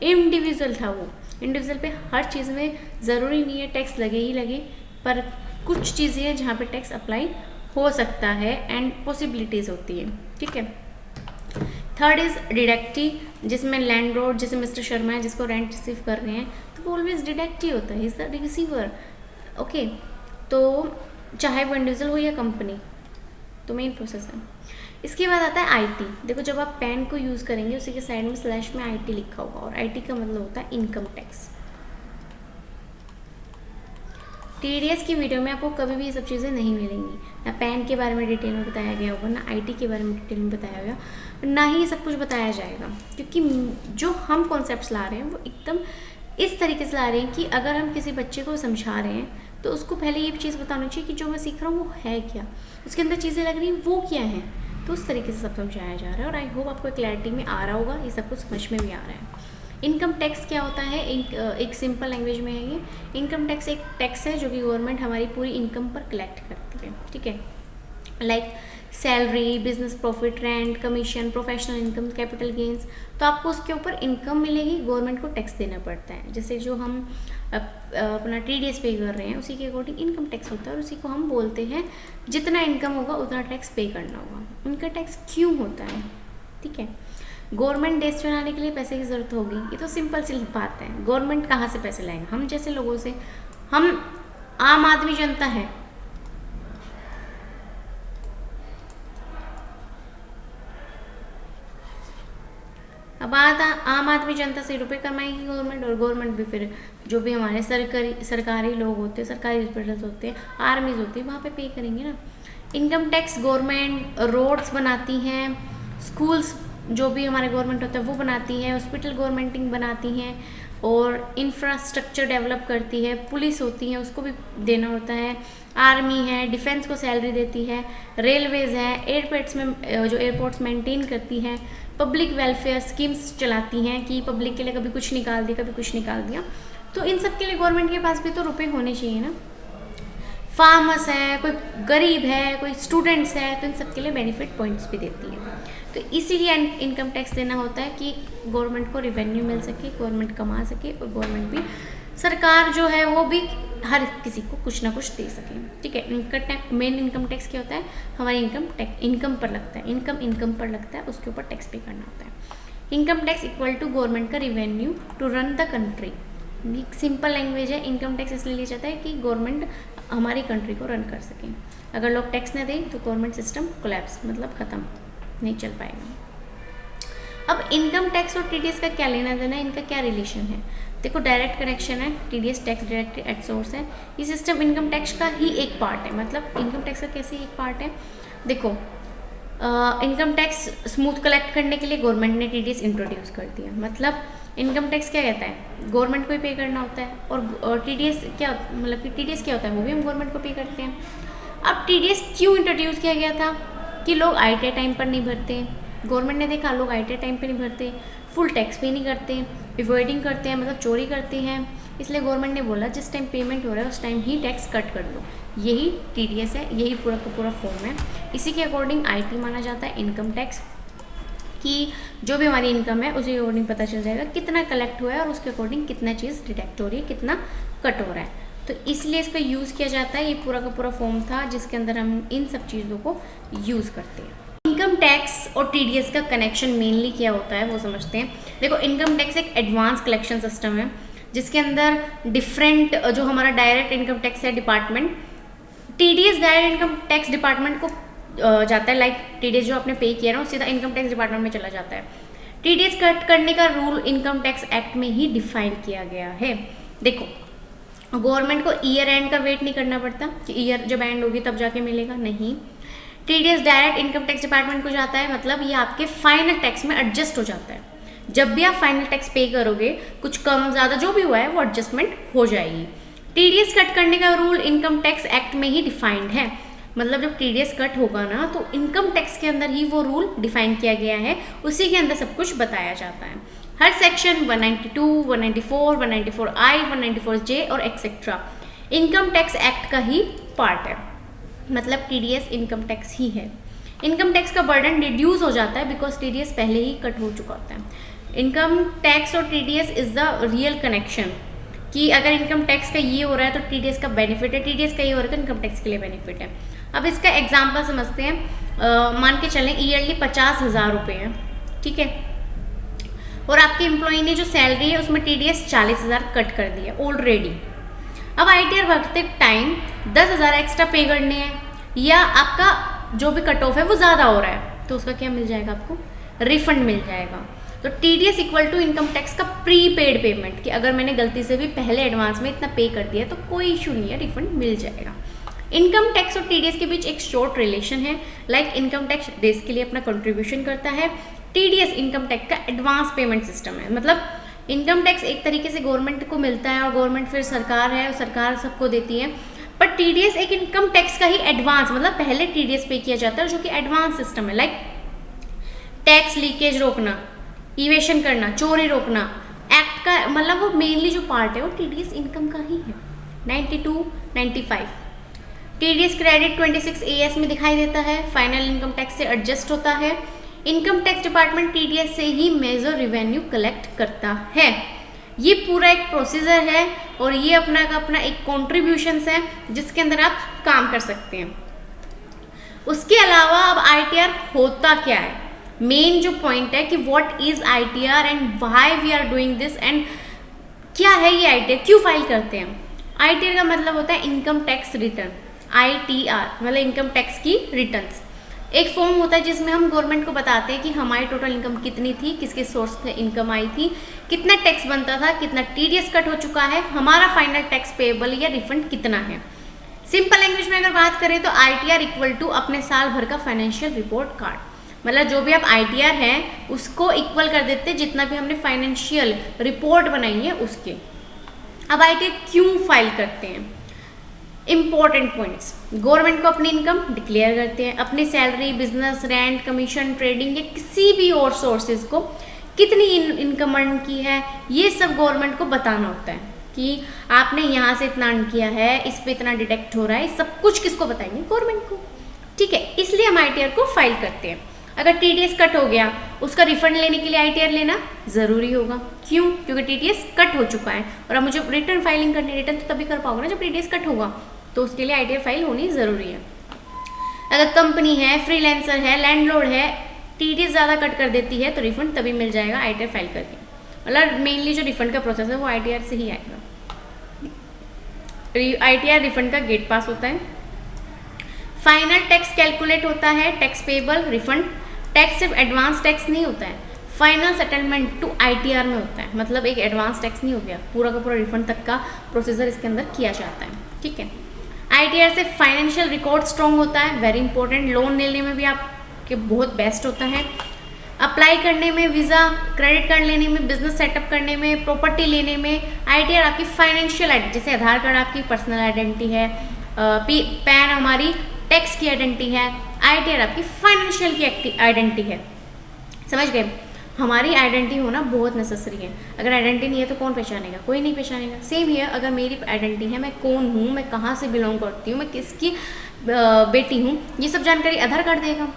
इंडिविजुअल था वो, इंडिविजुअल पे हर चीज़ में ज़रूरी नहीं है टैक्स लगे ही लगे, पर कुछ चीज़ें हैं जहाँ पे टैक्स अप्लाई हो सकता है एंड पॉसिबिलिटीज़ होती है, ठीक है। थर्ड इज डिडक्टी, जिसमें लैंडलॉर्ड जैसे मिस्टर शर्मा है जिसको रेंट रिसीव कर रहे हैं, तो वो ऑलवेज डिडक्ट ही होता है, इज द रिसीवर, ओके। तो चाहे वो इंडिविजुअल हो या कंपनी, तो मेन प्रोसेस है। इसके बाद आता है आईटी। देखो जब आप पैन को यूज़ करेंगे उसी के साइड में स्लैश में आईटी लिखा होगा, और आईटी का मतलब होता है इनकम टैक्स। टीडीएस की वीडियो में आपको कभी भी ये सब चीज़ें नहीं मिलेंगी, ना पैन के बारे में डिटेल में बताया गया होगा, ना आईटी के बारे में डिटेल में बताया गया, ना ही ये सब कुछ बताया जाएगा, क्योंकि जो हम कॉन्सेप्ट्स ला रहे हैं वो एकदम इस तरीके से ला रहे हैं कि अगर हम किसी बच्चे को समझा रहे हैं तो उसको पहले ये चीज़ बतानी चाहिए कि जो मैं सीख रहा हूँ वो है क्या, उसके अंदर चीज़ें लग रही हैं वो क्या हैं। तो उस तरीके से सब समझाया जा रहा है, और आई होप आपको क्लैरिटी में आ रहा होगा, ये सब कुछ समझ में भी आ रहा है। इनकम टैक्स क्या होता है, एक सिंपल लैंग्वेज में है ये। इनकम टैक्स एक टैक्स है जो कि गवर्नमेंट हमारी पूरी इनकम पर कलेक्ट करती है, ठीक है। Like salary, business profit, rent, commission, professional income, capital gains, तो आपको उसके ऊपर इनकम मिलेगी, गवर्नमेंट को टैक्स देना पड़ता है। जैसे जो हम अपना टीडीएस पे कर रहे हैं उसी के अकॉर्डिंग इनकम टैक्स होता है, और उसी को हम बोलते हैं जितना इनकम होगा उतना टैक्स पे करना होगा। इनका टैक्स क्यों होता है, ठीक है। गवर्नमेंट देश चलाने के लिए पैसे की ज़रूरत होगी, ये तो सिंपल सी बात है। गवर्नमेंट कहाँ से पैसे लाएगा? हम जैसे लोगों से, हम आम आदमी जनता है। अब आम आदमी जनता से रुपए कमाएगी गवर्नमेंट, और गवर्नमेंट भी फिर जो भी हमारे सरकारी लोग होते हैं, सरकारी हॉस्पिटल्स होते हैं, आर्मीज होती है, वहाँ पे पे करेंगे ना। इनकम टैक्स गवर्नमेंट रोड्स बनाती हैं, स्कूल्स जो भी हमारे गवर्नमेंट होता है वो बनाती है, हॉस्पिटल गवर्नमेंटिंग बनाती हैं, और इंफ्रास्ट्रक्चर डेवलप करती है, पुलिस होती है उसको भी देना होता है, आर्मी है डिफेंस को सैलरी देती है, रेलवेज है एयरपोर्ट्स में जो एयरपोर्ट्स मेंटेन करती हैं, पब्लिक वेलफेयर स्कीम्स चलाती हैं कि पब्लिक के लिए कभी कुछ निकाल दिया कभी कुछ निकाल दिया। तो इन सब के लिए गवर्नमेंट के पास भी तो रुपए होने चाहिए ना। फार्मर्स है, कोई गरीब है, कोई स्टूडेंट्स है, तो इन सब के लिए बेनिफिट पॉइंट्स भी देती है। तो इसीलिए इनकम टैक्स देना होता है कि गवर्नमेंट को रिवेन्यू मिल सके, गवर्नमेंट कमा सके, और गवर्नमेंट भी, सरकार जो है वो भी हर किसी को कुछ ना कुछ दे सके, ठीक है। इनका मेन इनकम टैक्स क्या होता है, हमारी इनकम पर लगता है, इनकम पर लगता है, उसके ऊपर टैक्स पे करना होता है। Income tax equal to government का revenue to run the country. Simple language है, इनकम टैक्स इसलिए लिया जाता है कि गवर्नमेंट हमारी कंट्री को रन कर सके। अगर लोग टैक्स न दें तो गवर्नमेंट सिस्टम कोलैप्स, मतलब ख़त्म, नहीं चल पाएगा। अब इनकम टैक्स और टीडीएस का क्या लेना देना है, इनका क्या रिलेशन है? देखो डायरेक्ट कनेक्शन है, TDS tax direct at source है, ये सिस्टम इनकम टैक्स का ही एक पार्ट है। मतलब इनकम टैक्स का कैसे एक पार्ट है, देखो इनकम टैक्स स्मूथ कलेक्ट करने के लिए गवर्नमेंट ने टीडीएस इंट्रोड्यूस कर दिया। मतलब इनकम टैक्स क्या कहता है, गवर्नमेंट को ही पे करना होता है, और टीडीएस क्या, मतलब कि टीडीएस क्या होता है, वो भी हम गवर्नमेंट को पे करते हैं। अब टीडीएस क्यों इंट्रोड्यूस किया गया था कि लोग आईटीआई टाइम पर नहीं भरते, गवर्नमेंट ने देखा लोग आईटीआई टाइम पर नहीं भरते, फुल टैक्स पे नहीं करते, अवॉइडिंग करते हैं, मतलब चोरी करते हैं, इसलिए गवर्नमेंट ने बोला जिस टाइम पेमेंट हो रहा है उस टाइम ही टैक्स कट कर दो। यही टीडीएस है, यही पूरा का पूरा फॉर्म है। इसी के अकॉर्डिंग आईटी माना जाता है इनकम टैक्स, कि जो भी हमारी इनकम है उसी के अकॉर्डिंग पता चल जाएगा कितना कलेक्ट हुआ है, और उसके अकॉर्डिंग कितना चीज़ डिडक्ट हो रही है, कितना कट हो रहा है। तो इसलिए इसका यूज़ किया जाता है, ये पूरा का पूरा फॉर्म था जिसके अंदर हम इन सब चीज़ों को यूज़ करते हैं। इनकम टैक्स और टीडीएस का कनेक्शन मेनली क्या होता है वो समझते हैं। देखो इनकम टैक्स एक एडवांस कलेक्शन सिस्टम है जिसके अंदर डिफरेंट जो हमारा डायरेक्ट इनकम टैक्स है department, TDS direct income tax department को जाता है। लाइक टीडीएस जो आपने पे किया ना सीधा इनकम टैक्स डिपार्टमेंट में चला जाता है। टीडीएस कट करने का रूल इनकम टैक्स एक्ट में ही डिफाइन किया गया है। देखो गवर्नमेंट को ईयर एंड का वेट नहीं करना पड़ता कि ईयर जब एंड होगी तब जाके मिलेगा, नहीं। TDS direct income tax department को जाता है, मतलब ये आपके फाइनल टैक्स में एडजस्ट हो जाता है। जब भी आप फाइनल टैक्स पे करोगे कुछ कम ज़्यादा जो भी हुआ है वो एडजस्टमेंट हो जाएगी। टीडीएस कट करने का रूल इनकम टैक्स एक्ट में ही डिफाइंड है, मतलब जब टीडीएस कट होगा ना तो इनकम टैक्स के अंदर ही वो रूल डिफाइन किया गया है, उसी के अंदर सब कुछ बताया जाता है। हर सेक्शन 192, 194, 194I, 194J और एक्सेट्रा इनकम टैक्स एक्ट का ही पार्ट है, मतलब टीडीएस इनकम टैक्स ही है। इनकम टैक्स का बर्डन रिड्यूस हो जाता है बिकॉज टीडीएस पहले ही कट हो चुका होता है। इनकम टैक्स और TDS is the real connection, कि अगर इनकम टैक्स का ये हो रहा है तो टीडीएस का बेनिफिट है, टीडीएस का ये हो रहा है तो इनकम टैक्स के लिए बेनिफिट है। अब इसका एग्जाम्पल समझते हैं। मान के चलें ईयरली 50,000 रुपये हैं, ठीक है, और आपके एम्प्लॉय ने जो सैलरी है उसमें टीडीएस 40,000 कट कर दिया ऑलरेडी। अब आईटीआर भरते टाइम 10,000 एक्स्ट्रा पे करने हैं, या आपका जो भी कट ऑफ है वो ज़्यादा हो रहा है, तो उसका क्या मिल जाएगा, आपको रिफंड मिल जाएगा। तो TDS equal to income tax का प्री पेड पेमेंट, कि अगर मैंने गलती से भी पहले एडवांस में इतना पे कर दिया तो कोई इशू नहीं है, रिफंड मिल जाएगा। इनकम टैक्स और टीडीएस के बीच एक शॉर्ट रिलेशन है, लाइक इनकम टैक्स देश के लिए अपना कंट्रीब्यूशन करता है, टीडीएस इनकम टैक्स का एडवांस पेमेंट सिस्टम है। मतलब इनकम टैक्स एक तरीके से गवर्नमेंट को मिलता है और गवर्नमेंट फिर सरकार है और सरकार सबको देती है, पर टीडीएस एक इनकम टैक्स का ही एडवांस, मतलब पहले टीडीएस पे किया जाता है जो कि एडवांस सिस्टम है। लाइक टैक्स लीकेज रोकना, इवेशन करना, चोरी रोकना, एक्ट का मतलब वो मेनली जो पार्ट है वो टीडीएस इनकम का ही है। 92, 95 टीडीएस क्रेडिट 26 AS में दिखाई देता है, फाइनल इनकम टैक्स से एडजस्ट होता है। इनकम टैक्स डिपार्टमेंट टीडीएस से ही मेजर रेवेन्यू कलेक्ट करता है। ये पूरा एक प्रोसीजर है और ये अपना का अपना एक कॉन्ट्रीब्यूशंस है जिसके अंदर आप काम कर सकते हैं। उसके अलावा अब आईटीआर होता क्या है, मेन जो पॉइंट है कि what is ITR and why we are doing this, and क्या है ये आईटीआर, क्यों फाइल करते हैं। आईटीआर का मतलब होता है इनकम टैक्स रिटर्न, आईटीआर मतलब इनकम टैक्स की रिटर्न्स। एक फॉर्म होता है जिसमें हम गवर्नमेंट को बताते हैं कि हमारी टोटल इनकम कितनी थी, किसके सोर्स से इनकम आई थी, कितना टैक्स बनता था, कितना टीडीएस कट हो चुका है, हमारा फाइनल टैक्स पेएबल या रिफंड कितना है। सिंपल लैंग्वेज में अगर बात करें तो आईटीआर इक्वल टू अपने साल भर का फाइनेंशियल रिपोर्ट कार्ड, मतलब जो भी आप आईटीआर हैं उसको इक्वल कर देते हैं जितना भी हमने फाइनेंशियल रिपोर्ट बनाई है उसके। अब आईटीआर क्यों फाइल करते हैं, इंपॉर्टेंट पॉइंट्स। गवर्नमेंट को अपनी इनकम डिक्लेयर करते हैं, अपनी salary, business, rent, commission, trading या किसी भी और सोर्सेज को कितनी इनकम अर्न की है ये सब गवर्नमेंट को बताना होता है कि आपने यहाँ से इतना अर्न किया है, इस पे इतना डिडक्ट हो रहा है, सब कुछ किसको बताएंगे, गवर्नमेंट को, ठीक है। इसलिए हम आईटीआर को फाइल करते हैं। अगर टीडीएस कट हो गया उसका रिफंड लेने के लिए आईटीआर लेना ज़रूरी होगा, क्यों, क्योंकि टीडीएस कट हो चुका है और अब मुझे रिटर्न फाइलिंग करनी, रिटर्न तो तभी कर पाऊंगा ना जब टीडीएस कट होगा, तो उसके लिए आईटीआर फाइल होनी ज़रूरी है। अगर कंपनी है, फ्रीलांसर है, लैंडलॉर्ड है, टीडीएस ज़्यादा कट कर देती है तो रिफंड तभी मिल जाएगा आईटीआर फाइल करके, मतलब मेनली जो रिफंड का प्रोसेस है वो आईटीआर से ही आएगा। आईटीआर रिफंड का गेट पास होता है। फाइनल टैक्स कैलकुलेट होता है, टैक्स पेबल, रिफंड। टैक्स सिर्फ एडवांस टैक्स नहीं होता है, फाइनल सेटलमेंट टू आईटीआर में होता है, मतलब एक एडवांस टैक्स नहीं हो गया, पूरा का पूरा रिफंड तक का प्रोसीजर इसके अंदर किया जाता है, ठीक है। आईटीआर से फाइनेंशियल रिकॉर्ड स्ट्रॉन्ग होता है, वेरी इंपॉर्टेंट, लोन लेने में भी आपके बहुत बेस्ट होता है, अप्लाई करने में, वीज़ा, क्रेडिट कार्ड लेने में, बिजनेस सेटअप करने में, प्रॉपर्टी लेने में। आईटीआर आपकी फाइनेंशियल आइडेंटिटी, जैसे आधार कार्ड आपकी पर्सनल आइडेंटिटी है, पैन हमारी टैक्स की आइडेंटिटी है, आईटीआर आपकी फाइनेंशियल की आइडेंटिटी है, समझ गए। हमारी आइडेंटिटी होना बहुत नेसेसरी है, अगर आइडेंटिटी नहीं है तो कौन पहचानेगा, कोई नहीं पहचानेगा। सेम ही है, अगर मेरी आइडेंटिटी है, मैं कौन हूँ, मैं कहाँ से बिलोंग करती हूँ, मैं किसकी बेटी हूँ, ये सब जानकारी आधार कार्ड देगा।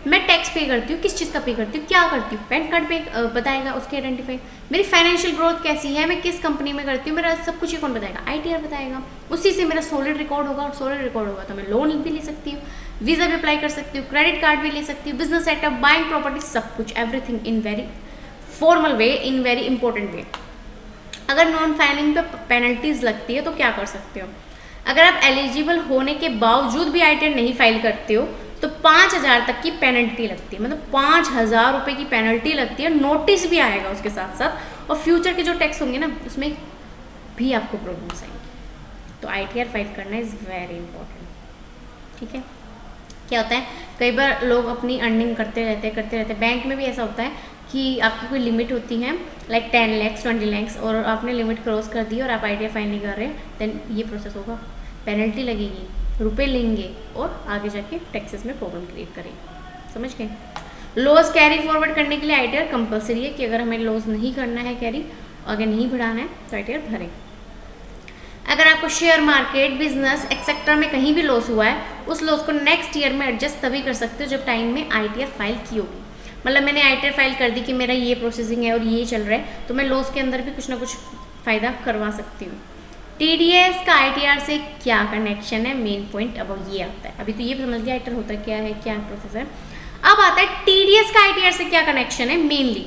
मैं टैक्स पे करती हूँ, किस चीज़ का पे करती हूँ, क्या करती हूँ, पैन कार्ड पे बताएगा उसकी आइडेंटिफाई। मेरी फाइनेंशियल ग्रोथ कैसी है, मैं किस कंपनी में करती हूँ, मेरा सब कुछ ये कौन बताएगा, आईटीआर बताएगा। उसी से मेरा सॉलिड रिकॉर्ड होगा, और सॉलिड रिकॉर्ड होगा तो मैं लोन भी ले सकती हूँ, वीज़ा भी अप्लाई कर सकती हूँ, क्रेडिट कार्ड भी ले सकती हूँ, बिजनेस सेटअप, बाइंग प्रॉपर्टी, सब कुछ, everything in very formal way, in very important way. अगर नॉन फाइलिंग पे पेनल्टीज लगती है तो क्या कर सकते हो, अगर आप एलिजिबल होने के बावजूद भी आईटीआर नहीं फाइल करते हो तो 5,000 तक की पेनल्टी लगती है, मतलब 5,000 रुपये की पेनल्टी लगती है, नोटिस भी आएगा उसके साथ साथ, और फ्यूचर के जो टैक्स होंगे ना उसमें भी आपको प्रॉब्लम्स आएंगी। तो आईटीआर फाइल करना इज़ वेरी इंपॉर्टेंट, ठीक है। क्या होता है, कई बार लोग अपनी अर्निंग करते रहते, बैंक में भी ऐसा होता है, कि आपकी कोई लिमिट होती है लाइक 10 lakhs 20 lakhs और आपने लिमिट क्रॉस कर दी और आप ITR फाइल नहीं कर रहे, देन ये प्रोसेस होगा, पेनल्टी लगेगी, रुपए लेंगे और आगे जाके टैक्सेस में प्रॉब्लम क्रिएट करेगी। समझ गए? लॉस कैरी फॉरवर्ड करने के लिए ITR कंपलसरी है कि अगर हमें लॉस नहीं करना है कैरी, अगर नहीं बढ़ाना है तो ITR भरें। अगर आपको शेयर मार्केट, बिजनेस एक्सेट्रा में कहीं भी लॉस हुआ है, उस लॉस को नेक्स्ट ईयर में एडजस्ट तभी कर सकते हो जब टाइम में ITR फाइल की होगी। मतलब मैंने ITR फाइल कर दी कि मेरा ये प्रोसेसिंग है और ये चल रहा है, तो मैं लॉस के अंदर भी कुछ ना कुछ फ़ायदा करवा सकती हूँ। TDS का ITR से क्या कनेक्शन है, मेन पॉइंट अब ये आता है। अभी तो ये समझ लिया ITR होता क्या है, क्या प्रोसेस है। अब आता है TDS का ITR से क्या कनेक्शन है। मेनली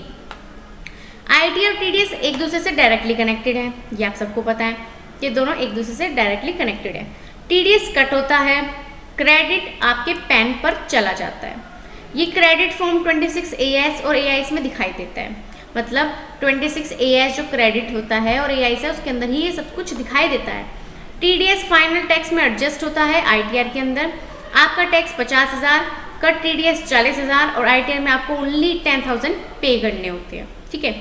ITR और TDS एक दूसरे से डायरेक्टली कनेक्टेड है, ये आप सबको पता है कि दोनों एक दूसरे से डायरेक्टली कनेक्टेड है। TDS कट होता है, क्रेडिट आपके पैन पर चला जाता है। ये क्रेडिट फॉर्म 26 AS और AIS में दिखाई देता है। मतलब 26 AS जो क्रेडिट होता है और AIS है उसके अंदर ही ये सब कुछ दिखाई देता है। TDS फाइनल टैक्स में एडजस्ट होता है ITR के अंदर। आपका टैक्स 50,000, कट TDS 40,000 और ITR में आपको ओनली 10,000 पे करने होते हैं। ठीक है,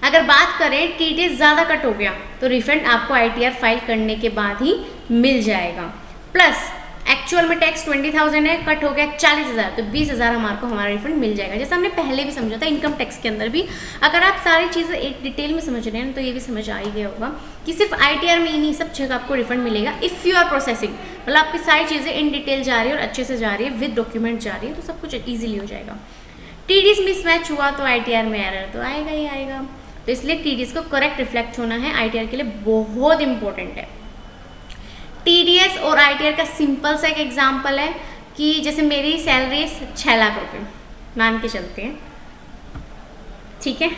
अगर बात करें TDS ज़्यादा कट हो गया तो रिफंड आपको ITR फाइल करने के बाद ही मिल जाएगा। प्लस एक्चुअल में टैक्स 20,000 है, कट हो गया 40,000 तो 20,000 हमारा रिफंड मिल जाएगा। जैसे हमने पहले भी समझा था इनकम टैक्स के अंदर भी। अगर आप सारी चीज़ें एक डिटेल में समझ रहे हैं तो ये भी समझ आ ही गया होगा कि सिर्फ ITR में ही नहीं, सब जगह आपको रिफंड मिलेगा इफ़ यू आर प्रोसेसिंग। मतलब आपकी सारी चीज़ें इन डिटेल जा रही है और अच्छे से जा रही है, विद डॉक्यूमेंट जा रही है, तो सब कुछ ईजिली हो जाएगा। TDS मिसमैच हुआ तो ITR में एरर तो आएगा ही आएगा। तो इसलिए TDS को करेक्ट रिफ्लेक्ट होना है ITR के लिए बहुत इंपॉर्टेंट है। TDS और ITR का सिंपल सा एक एग्जांपल है कि जैसे मेरी सैलरी है 6 लाख रुपए मान के चलते हैं, ठीक है।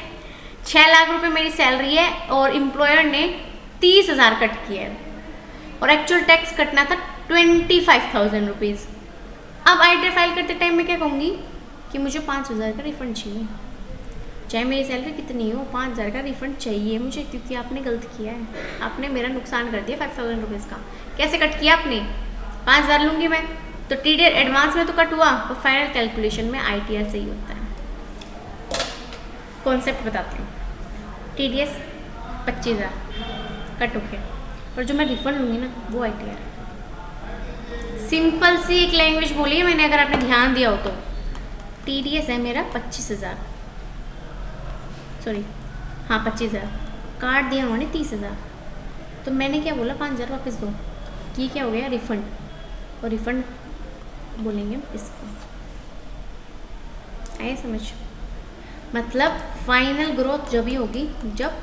6 लाख रुपए मेरी सैलरी है और एम्प्लॉयर ने 30,000 कट किया है और एक्चुअल टैक्स कटना था 25,000 रुपीज़। अब ITR फाइल करते टाइम मैं क्या कहूँगी कि मुझे 5,000 का रिफंड चाहिए, चाहे मेरी सैलरी कितनी हो, 5,000 का रिफंड चाहिए मुझे, क्योंकि आपने गलत किया है, आपने मेरा नुकसान कर दिया 5,000 रुपीज़ का। कैसे कट किया आपने? 5,000 लूँगी मैं, तो TDS एडवांस में तो कट हुआ और फाइनल कैलकुलेशन में ITR से ही होता है। कॉन्सेप्ट बताती हूँ। TDS 25,000 कट हो गया और जो मैं रिफंड लूँगी ना वो ITR है। सिंपल सी एक लैंग्वेज बोली है मैंने, अगर आपने ध्यान दिया हो तो। TDS है मेरा 25,000, सॉरी हाँ 25,000, काट दिया उन्होंने 30,000, तो मैंने क्या बोला 5,000 वापस दो, ये क्या हो गया रिफंड, और रिफंड बोलेंगे इसको। आए समझ? मतलब फाइनल ग्रोथ जब ही होगी जब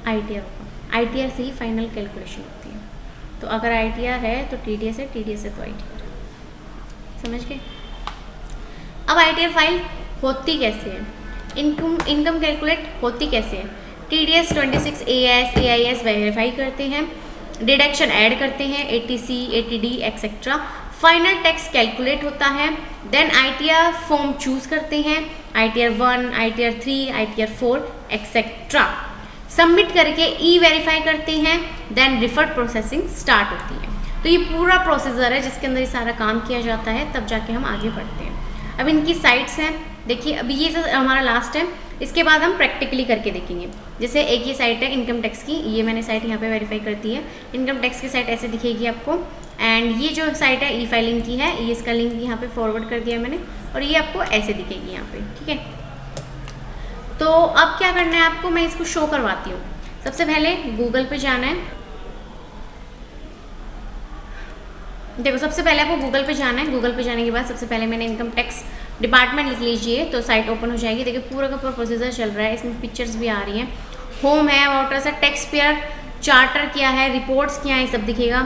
ITR होगा, ITR से ही फाइनल कैलकुलेशन होती है। तो अगर ITR है तो TDS है, TDS है तो ITR है। समझ गए? अब ITR फाइल होती कैसे है, इनकम कैलकुलेट होती कैसे है। TDS 26 AS AIS वेरीफाई करते हैं, डिडक्शन ऐड करते हैं, ATC ATD etcetera, final tax calculate होता है, देन ITR फॉर्म चूज़ करते हैं, ITR 1 ITR 3 ITR 4 etcetera, submit करके वेरीफाई करते हैं, देन रिफंड प्रोसेसिंग स्टार्ट होती है। तो ये पूरा प्रोसीजर है जिसके अंदर ये सारा काम किया जाता है, तब जाके हम आगे बढ़ते हैं। अब इनकी साइट्स हैं, देखिए अभी ये हमारा लास्ट है, इसके बाद हम प्रैक्टिकली करके देखेंगे। जैसे एक ये साइट है इनकम टैक्स की, ये मैंने साइट यहाँ पे वेरीफाई करती है। इनकम टैक्स की साइट ऐसे दिखेगी आपको, एंड ये जो साइट है फाइलिंग की है, ये इसका लिंक यहाँ पे फॉरवर्ड कर दिया मैंने, और ये आपको ऐसे दिखेगी यहाँ पे, ठीक है। तो अब क्या करना है आपको, मैं इसको शो करवाती हूँ। सबसे पहले गूगल पे जाना है, देखो सबसे पहले आपको गूगल पे जाना है। गूगल पे जाने के बाद सबसे पहले मैंने इनकम टैक्स डिपार्टमेंट लिख लीजिए तो साइट ओपन हो जाएगी। देखिए पूरा का पूरा प्रोसीजर चल रहा है, इसमें पिक्चर्स भी आ रही हैं, होम है, वाटर से टैक्स पेयर चार्टर क्या है, रिपोर्ट्स क्या है, सब दिखेगा।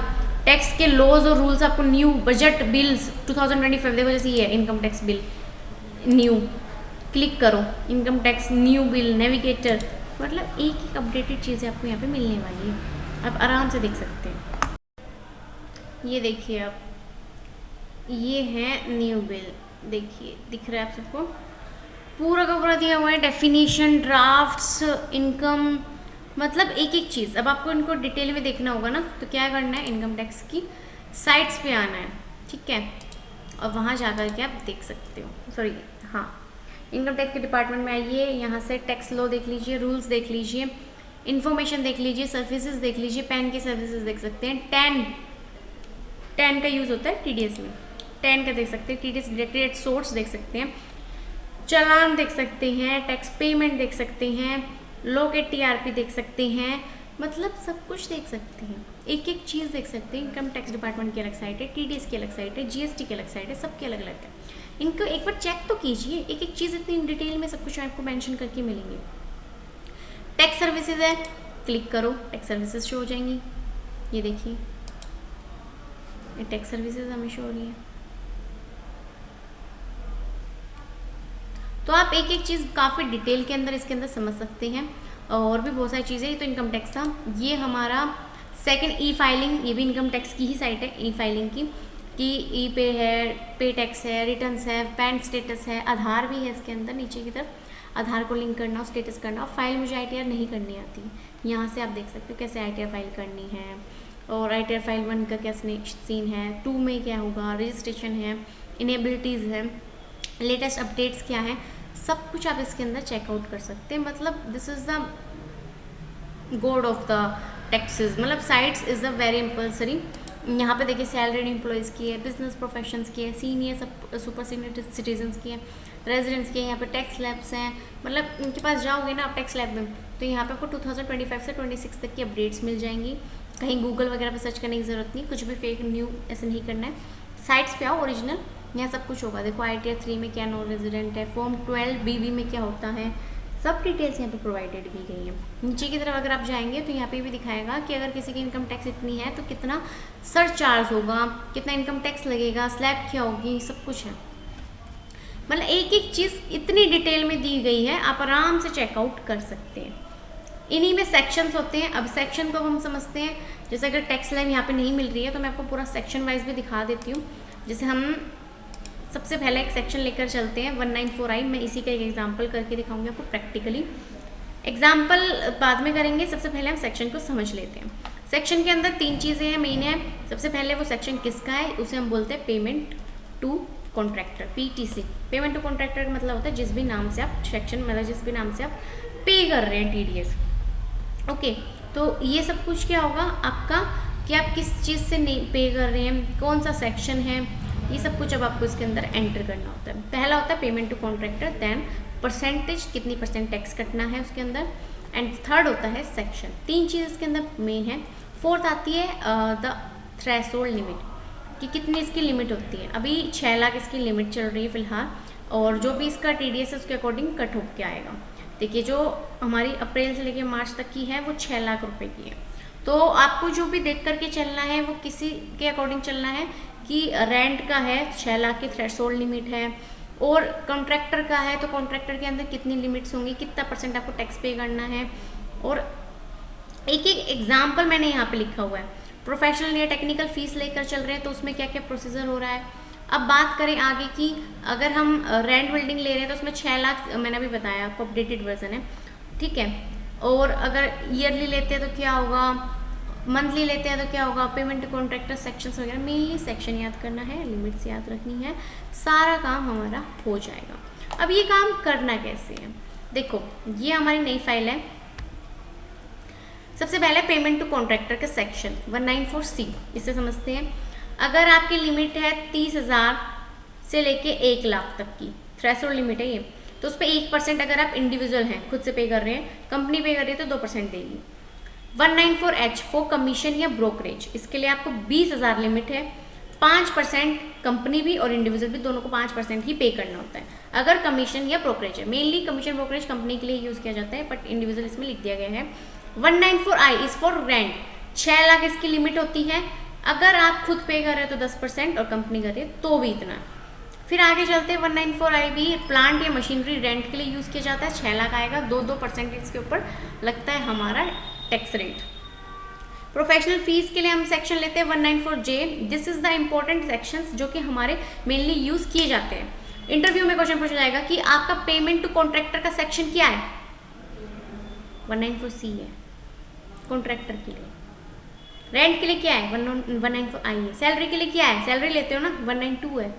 टैक्स के लॉज और रूल्स आपको, न्यू बजट बिल्स 2025 देखो, जैसे ये है income tax bill new, click करो income tax new bill, navigator, मतलब एक अपडेटेड चीज़ें आपको यहाँ पे मिलने वाली है, आप आराम से देख सकते हैं। ये देखिए आप, ये है न्यू बिल, देखिए दिख रहा है आप सबको, पूरा का पूरा दिया हुआ है, डेफिनेशन, ड्राफ्ट्स, इनकम, मतलब एक एक चीज़। अब आपको इनको डिटेल में देखना होगा ना, तो क्या करना है, इनकम टैक्स की साइट्स पे आना है, ठीक है, और वहाँ जा कर के आप देख सकते हो, सॉरी हाँ, इनकम टैक्स के डिपार्टमेंट में आइए, यहाँ से टैक्स लॉ देख लीजिए, रूल्स देख लीजिए, इन्फॉर्मेशन देख लीजिए, सर्विसेज देख लीजिए, पैन की सर्विसेज देख सकते हैं, टैन का यूज़ होता है TDS में, टैन का देख सकते हैं, TDS डायरेक्टेड एट सोर्स देख सकते हैं, चालान देख सकते हैं, टैक्स पेमेंट देख सकते हैं, लोग के TRP देख सकते हैं, मतलब सब कुछ देख सकते हैं, एक एक चीज़ देख सकते हैं। इनकम टैक्स डिपार्टमेंट की अलग साइट है, TDS की अलग साइट है, GST की अलग साइट है, सबकी अलग अलग है। इनको एक बार चेक तो कीजिए, एक एक चीज़ इतनी डिटेल में सब कुछ आपको मेंशन करके मिलेंगे। टैक्स सर्विसेज है, क्लिक करो, टैक्स सर्विसेज शो हो जाएंगी। ये देखिए, ये टैक्स सर्विसेज हमें शो हो रही है। तो आप एक एक चीज़ काफ़ी डिटेल के अंदर इसके अंदर समझ सकते हैं, और भी बहुत सारी चीज़ें। तो इनकम टैक्स था, ये हमारा सेकंड E-फाइलिंग, ये भी इनकम टैक्स की ही साइट है E-फाइलिंग की, कि E-पे है, पे टैक्स है, रिटर्न्स है, पैन स्टेटस है, आधार भी है इसके अंदर, नीचे की तरफ आधार को लिंक करना, स्टेटस करना। फाइल मुझे ITR नहीं करनी आती, यहाँ से आप देख सकते हो कैसे ITR फाइल करनी है, और ITR फाइल 1 का क्या सीन है, 2 में क्या होगा, रजिस्ट्रेशन है, इनेबिलिटीज़ है, लेटेस्ट अपडेट्स क्या है, सब कुछ आप इसके अंदर चेकआउट कर सकते हैं। मतलब this is the God of the taxes, मतलब साइट्स इज़ द वेरी इम्पल्सरी। यहाँ पे देखिए सैलरीड एम्प्लॉयज़ की है, बिजनेस प्रोफेशंस की है, सीनियर सुपर सीनियर सिटीजन्स की है, रेजिडेंट्स की है, यहाँ पे टैक्स लैब्स हैं। मतलब इनके पास जाओगे ना आप टैक्स लैब में, तो यहाँ पे आपको 2025 से 26 तक की अपडेट्स मिल जाएंगी। कहीं गूगल वगैरह पे सर्च करने की ज़रूरत नहीं, कुछ भी फेक न्यू ऐसे नहीं करना है। साइट्स पे आओ, ओरिजिनल, यहाँ सब कुछ होगा। देखो ITR 3 में क्या नॉन रेजिडेंट है, फॉर्म 12BB में क्या होता है, सब डिटेल्स यहाँ पे प्रोवाइडेड की गई है। नीचे की तरफ अगर आप जाएंगे तो यहाँ पे भी दिखाएगा कि अगर किसी की इनकम टैक्स इतनी है तो कितना सरचार्ज होगा, कितना इनकम टैक्स लगेगा, स्लैब क्या होगी, सब कुछ है। मतलब एक एक चीज़ इतनी डिटेल में दी गई है, आप आराम से चेकआउट कर सकते हैं। इन्हीं में सेक्शंस होते हैं। अब सेक्शन को हम समझते हैं, जैसे अगर टैक्स स्लैब यहाँ पे नहीं मिल रही है तो मैं आपको पूरा सेक्शन वाइज भी दिखा देती हूँ। जैसे हम सबसे पहले एक सेक्शन लेकर चलते हैं 194I, मैं इसी का एक एग्जांपल करके दिखाऊंगी आपको प्रैक्टिकली। एग्जांपल बाद में करेंगे, सबसे पहले हम सेक्शन को समझ लेते हैं। सेक्शन के अंदर 3 चीज़ें हैं, मेन है। सबसे पहले वो सेक्शन किसका है, उसे हम बोलते हैं payment to contractor, PTC। Payment to contractor का मतलब होता है जिस भी नाम से आप सेक्शन, मतलब जिस भी नाम से आप पे कर रहे हैं TDS। ओके, तो ये सब कुछ क्या होगा आपका, कि आप किस चीज़ से पे कर रहे हैं, कौन सा सेक्शन है, ये सब कुछ अब आपको इसके अंदर एंटर करना होता है। पहला होता है payment to contractor, then percentage, कितनी % टैक्स कटना है उसके अंदर, एंड थर्ड होता है सेक्शन। 3 चीज़ इसके अंदर मेन है। फोर्थ आती है द थ्रेशोल्ड लिमिट, कि कितनी इसकी लिमिट होती है। अभी 6 लाख इसकी लिमिट चल रही है फिलहाल, और जो भी इसका TDS है उसके अकॉर्डिंग कट होकर आएगा। देखिए जो हमारी अप्रैल से लेकर मार्च तक की है वो 6 लाख रुपए की है। तो आपको जो भी देख करके चलना है वो किसी के अकॉर्डिंग चलना है, कि रेंट का है 6 लाख की थ्रेशोल्ड लिमिट है, और कॉन्ट्रैक्टर का है तो कॉन्ट्रैक्टर के अंदर कितनी लिमिट्स होंगी, कितना % आपको टैक्स पे करना है। और एक एक एग्जाम्पल मैंने यहाँ पे लिखा हुआ है। प्रोफेशनल या टेक्निकल फीस लेकर चल रहे हैं तो उसमें क्या क्या प्रोसीजर हो रहा है। अब बात करें आगे की, अगर हम रेंट बिल्डिंग ले रहे हैं तो उसमें 6 लाख मैंने अभी बताया आपको, अपडेटेड वर्जन है, ठीक है। और अगर ईयरली लेते हैं तो क्या होगा, मंथली लेते हैं तो क्या होगा, पेमेंट कॉन्ट्रैक्टर सेक्शंस वगैरह। मेनली सेक्शन याद करना है, लिमिट्स याद रखनी है, सारा काम हमारा हो जाएगा। अब ये काम करना कैसे है, देखो ये हमारी नई फाइल है। सबसे पहले पेमेंट टू कॉन्ट्रैक्टर का सेक्शन 194C, इससे समझते हैं। अगर आपकी लिमिट है 30,000 से लेके 1 लाख तक की थ्रेशोल्ड लिमिट है ये, तो उस पर 1% अगर आप इंडिविजुअल हैं, खुद से पे कर रहे हैं, कंपनी पे कर रही है तो 2% देगी। 194H फॉर कमीशन या ब्रोकरेज, इसके लिए आपको 20,000 लिमिट है। 5% कंपनी भी और इंडिविजुअल भी दोनों को 5% ही पे करना होता है अगर कमीशन या ब्रोकरेज है। मेनली कमीशन ब्रोकरेज कंपनी के लिए यूज़ किया जाता है, बट इंडिविजुअल इसमें लिख दिया गया है। 194I is for rent, 6 lakh इसकी लिमिट होती है। अगर आप खुद पे कर रहे हो तो 10% और कंपनी कर रही है तो भी इतना। फिर आगे चलते हैं 194I भी प्लांट या मशीनरी रेंट के लिए यूज़ किया जाता है, 6 लाख आएगा, 2% इसके ऊपर लगता है हमारा टैक्स रेट। प्रोफेशनल फीस के लिए हम सेक्शन लेते हैं 194J। This is the important sections जो कि हमारे मेनली यूज़ किए जाते हैं। इंटरव्यू में क्वेश्चन पूछा जाएगा कि आपका पेमेंट टू कॉन्ट्रैक्टर का सेक्शन क्या है, 194C है कॉन्ट्रैक्टर के लिए। रेंट के लिए क्या है, 194I है। सैलरी के लिए क्या है, सैलरी लेते हो ना, 192 है।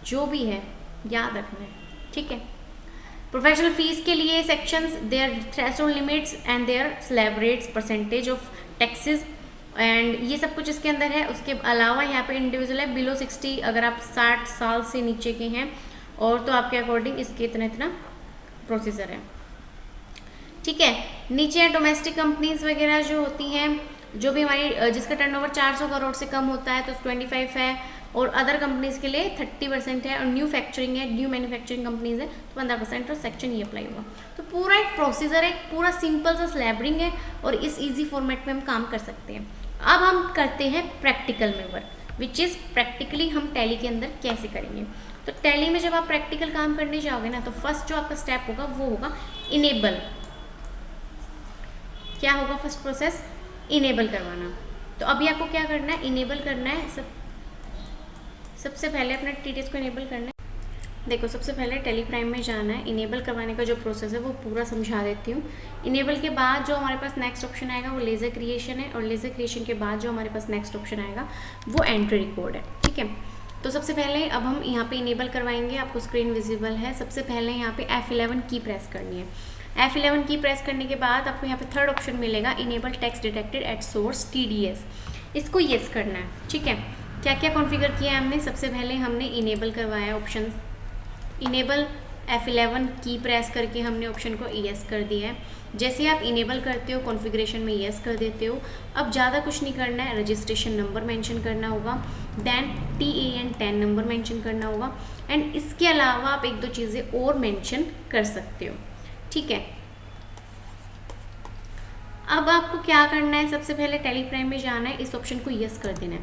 जो भी है याद रखना है, ठीक है। प्रोफेशनल फीस के लिए sections, their threshold limits and their slab rates, percentage of taxes and ये सब कुछ इसके अंदर है। उसके अलावा यहाँ पे इंडिविजुअल है बिलो 60, अगर आप 60 साल से नीचे के हैं और तो आपके अकॉर्डिंग इसके इतना प्रोसीजर है, ठीक है। नीचे है डोमेस्टिक कंपनीज वगैरह जो होती हैं, जो भी हमारी जिसका टर्नओवर 400 करोड़ से कम होता है तो 25 है, और अदर कंपनीज के लिए 30% है, और न्यू फैक्चरिंग है, न्यू मैन्युफैक्चरिंग कंपनीज है तो 15% और सेक्शन ये अप्लाई होगा। तो पूरा एक प्रोसीजर है, पूरा सिंपल सा स्लैबरिंग है और इस ईजी फॉर्मेट में हम काम कर सकते हैं। अब हम करते हैं प्रैक्टिकल में वर्क, विच इज़ प्रैक्टिकली हम टैली के अंदर कैसे करेंगे। तो टैली में जब आप प्रैक्टिकल काम करने जाओगे ना, तो फर्स्ट जो आपका स्टेप होगा वो होगा इनेबल। क्या होगा फर्स्ट प्रोसेस? इनेबल करवाना। तो अभी आपको क्या करना है? इनेबल करना है। सबसे पहले अपने टीटीएस को इनेबल करना है। देखो, सबसे पहले टैली प्राइम में जाना है। इनेबल करवाने का जो प्रोसेस है वो पूरा समझा देती हूँ। इनेबल के बाद जो हमारे पास नेक्स्ट ऑप्शन आएगा वो लेज़र क्रिएशन है, और लेज़र क्रिएशन के बाद जो हमारे पास नेक्स्ट ऑप्शन आएगा वो एंट्री रिकॉर्ड है, ठीक है। तो सबसे पहले अब हम यहाँ पे इनेबल करवाएंगे। आपको स्क्रीन विजिबल है। सबसे पहले यहाँ पे F11 की प्रेस करनी है। F11 की प्रेस करने के बाद आपको यहाँ पे थर्ड ऑप्शन मिलेगा, enable text detected at source TDS। इसको येस करना है, ठीक है। क्या क्या कॉन्फ़िगर किया है हमने? सबसे पहले हमने इनेबल करवाया ऑप्शन इनेबल, F11 की प्रेस करके हमने ऑप्शन को येस कर दिया है। जैसे आप इनेबल करते हो कॉन्फ़िगरेशन में येस कर देते हो। अब ज़्यादा कुछ नहीं करना है, रजिस्ट्रेशन नंबर मेंशन करना होगा, देन TAN 10 नंबर मेंशन करना होगा, एंड इसके अलावा आप एक दो चीज़ें और मेंशन कर सकते हो, ठीक है। अब आपको क्या करना है? सबसे पहले टैली प्राइम में जाना है, इस ऑप्शन को येस कर देना है।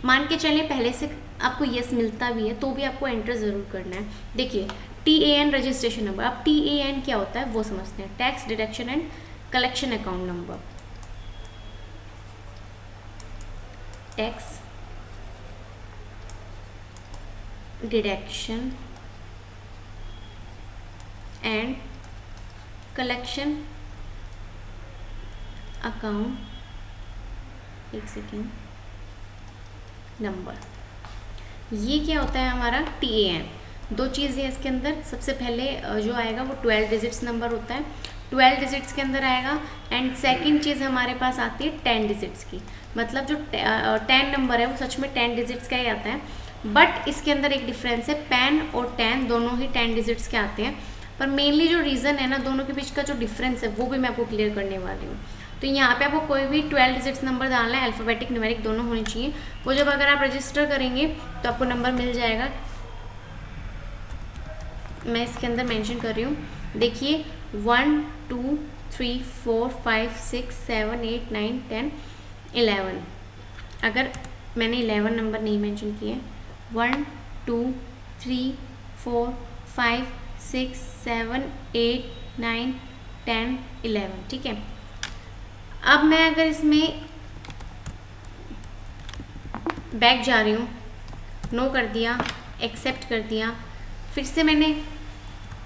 मान के चलें पहले से आपको येस मिलता भी है तो भी आपको एंटर ज़रूर करना है। देखिए, TAN रजिस्ट्रेशन नंबर। अब TAN क्या होता है वो समझते हैं। Tax deduction and collection account number. Tax deduction and collection account, एक सेकेंड, नंबर। ये क्या होता है हमारा? TAN। दो चीज़ें इसके अंदर। सबसे पहले जो आएगा वो 12 डिजिट्स नंबर होता है, 12 डिजिट्स के अंदर आएगा। एंड सेकंड चीज़ हमारे पास आती है 10 डिजिट्स की। मतलब जो 10 नंबर है वो सच में 10 डिजिट्स का ही आता है, बट इसके अंदर एक डिफरेंस है। पैन और 10 दोनों ही 10 डिजिट्स के आते हैं, पर मेनली जो रीज़न है ना, दोनों के बीच का जो डिफरेंस है वो भी मैं आपको क्लियर करने वाली हूँ। तो यहाँ पे आपको कोई भी 12 डिजिट्स नंबर डालना है, अल्फ़ाबेटिक न्यूमेरिक दोनों होने चाहिए। वो जब अगर आप रजिस्टर करेंगे तो आपको नंबर मिल जाएगा। मैं इसके अंदर मेंशन कर रही हूँ, देखिए 1 2 3 4 5 6 7 8 9 10 11। अगर मैंने 11 नंबर नहीं मेंशन किए, 1 2 3 4 5 6 7 8 9 10 11, ठीक है। अब मैं अगर इसमें बैक जा रही हूँ, नो कर दिया, एक्सेप्ट कर दिया, फिर से मैंने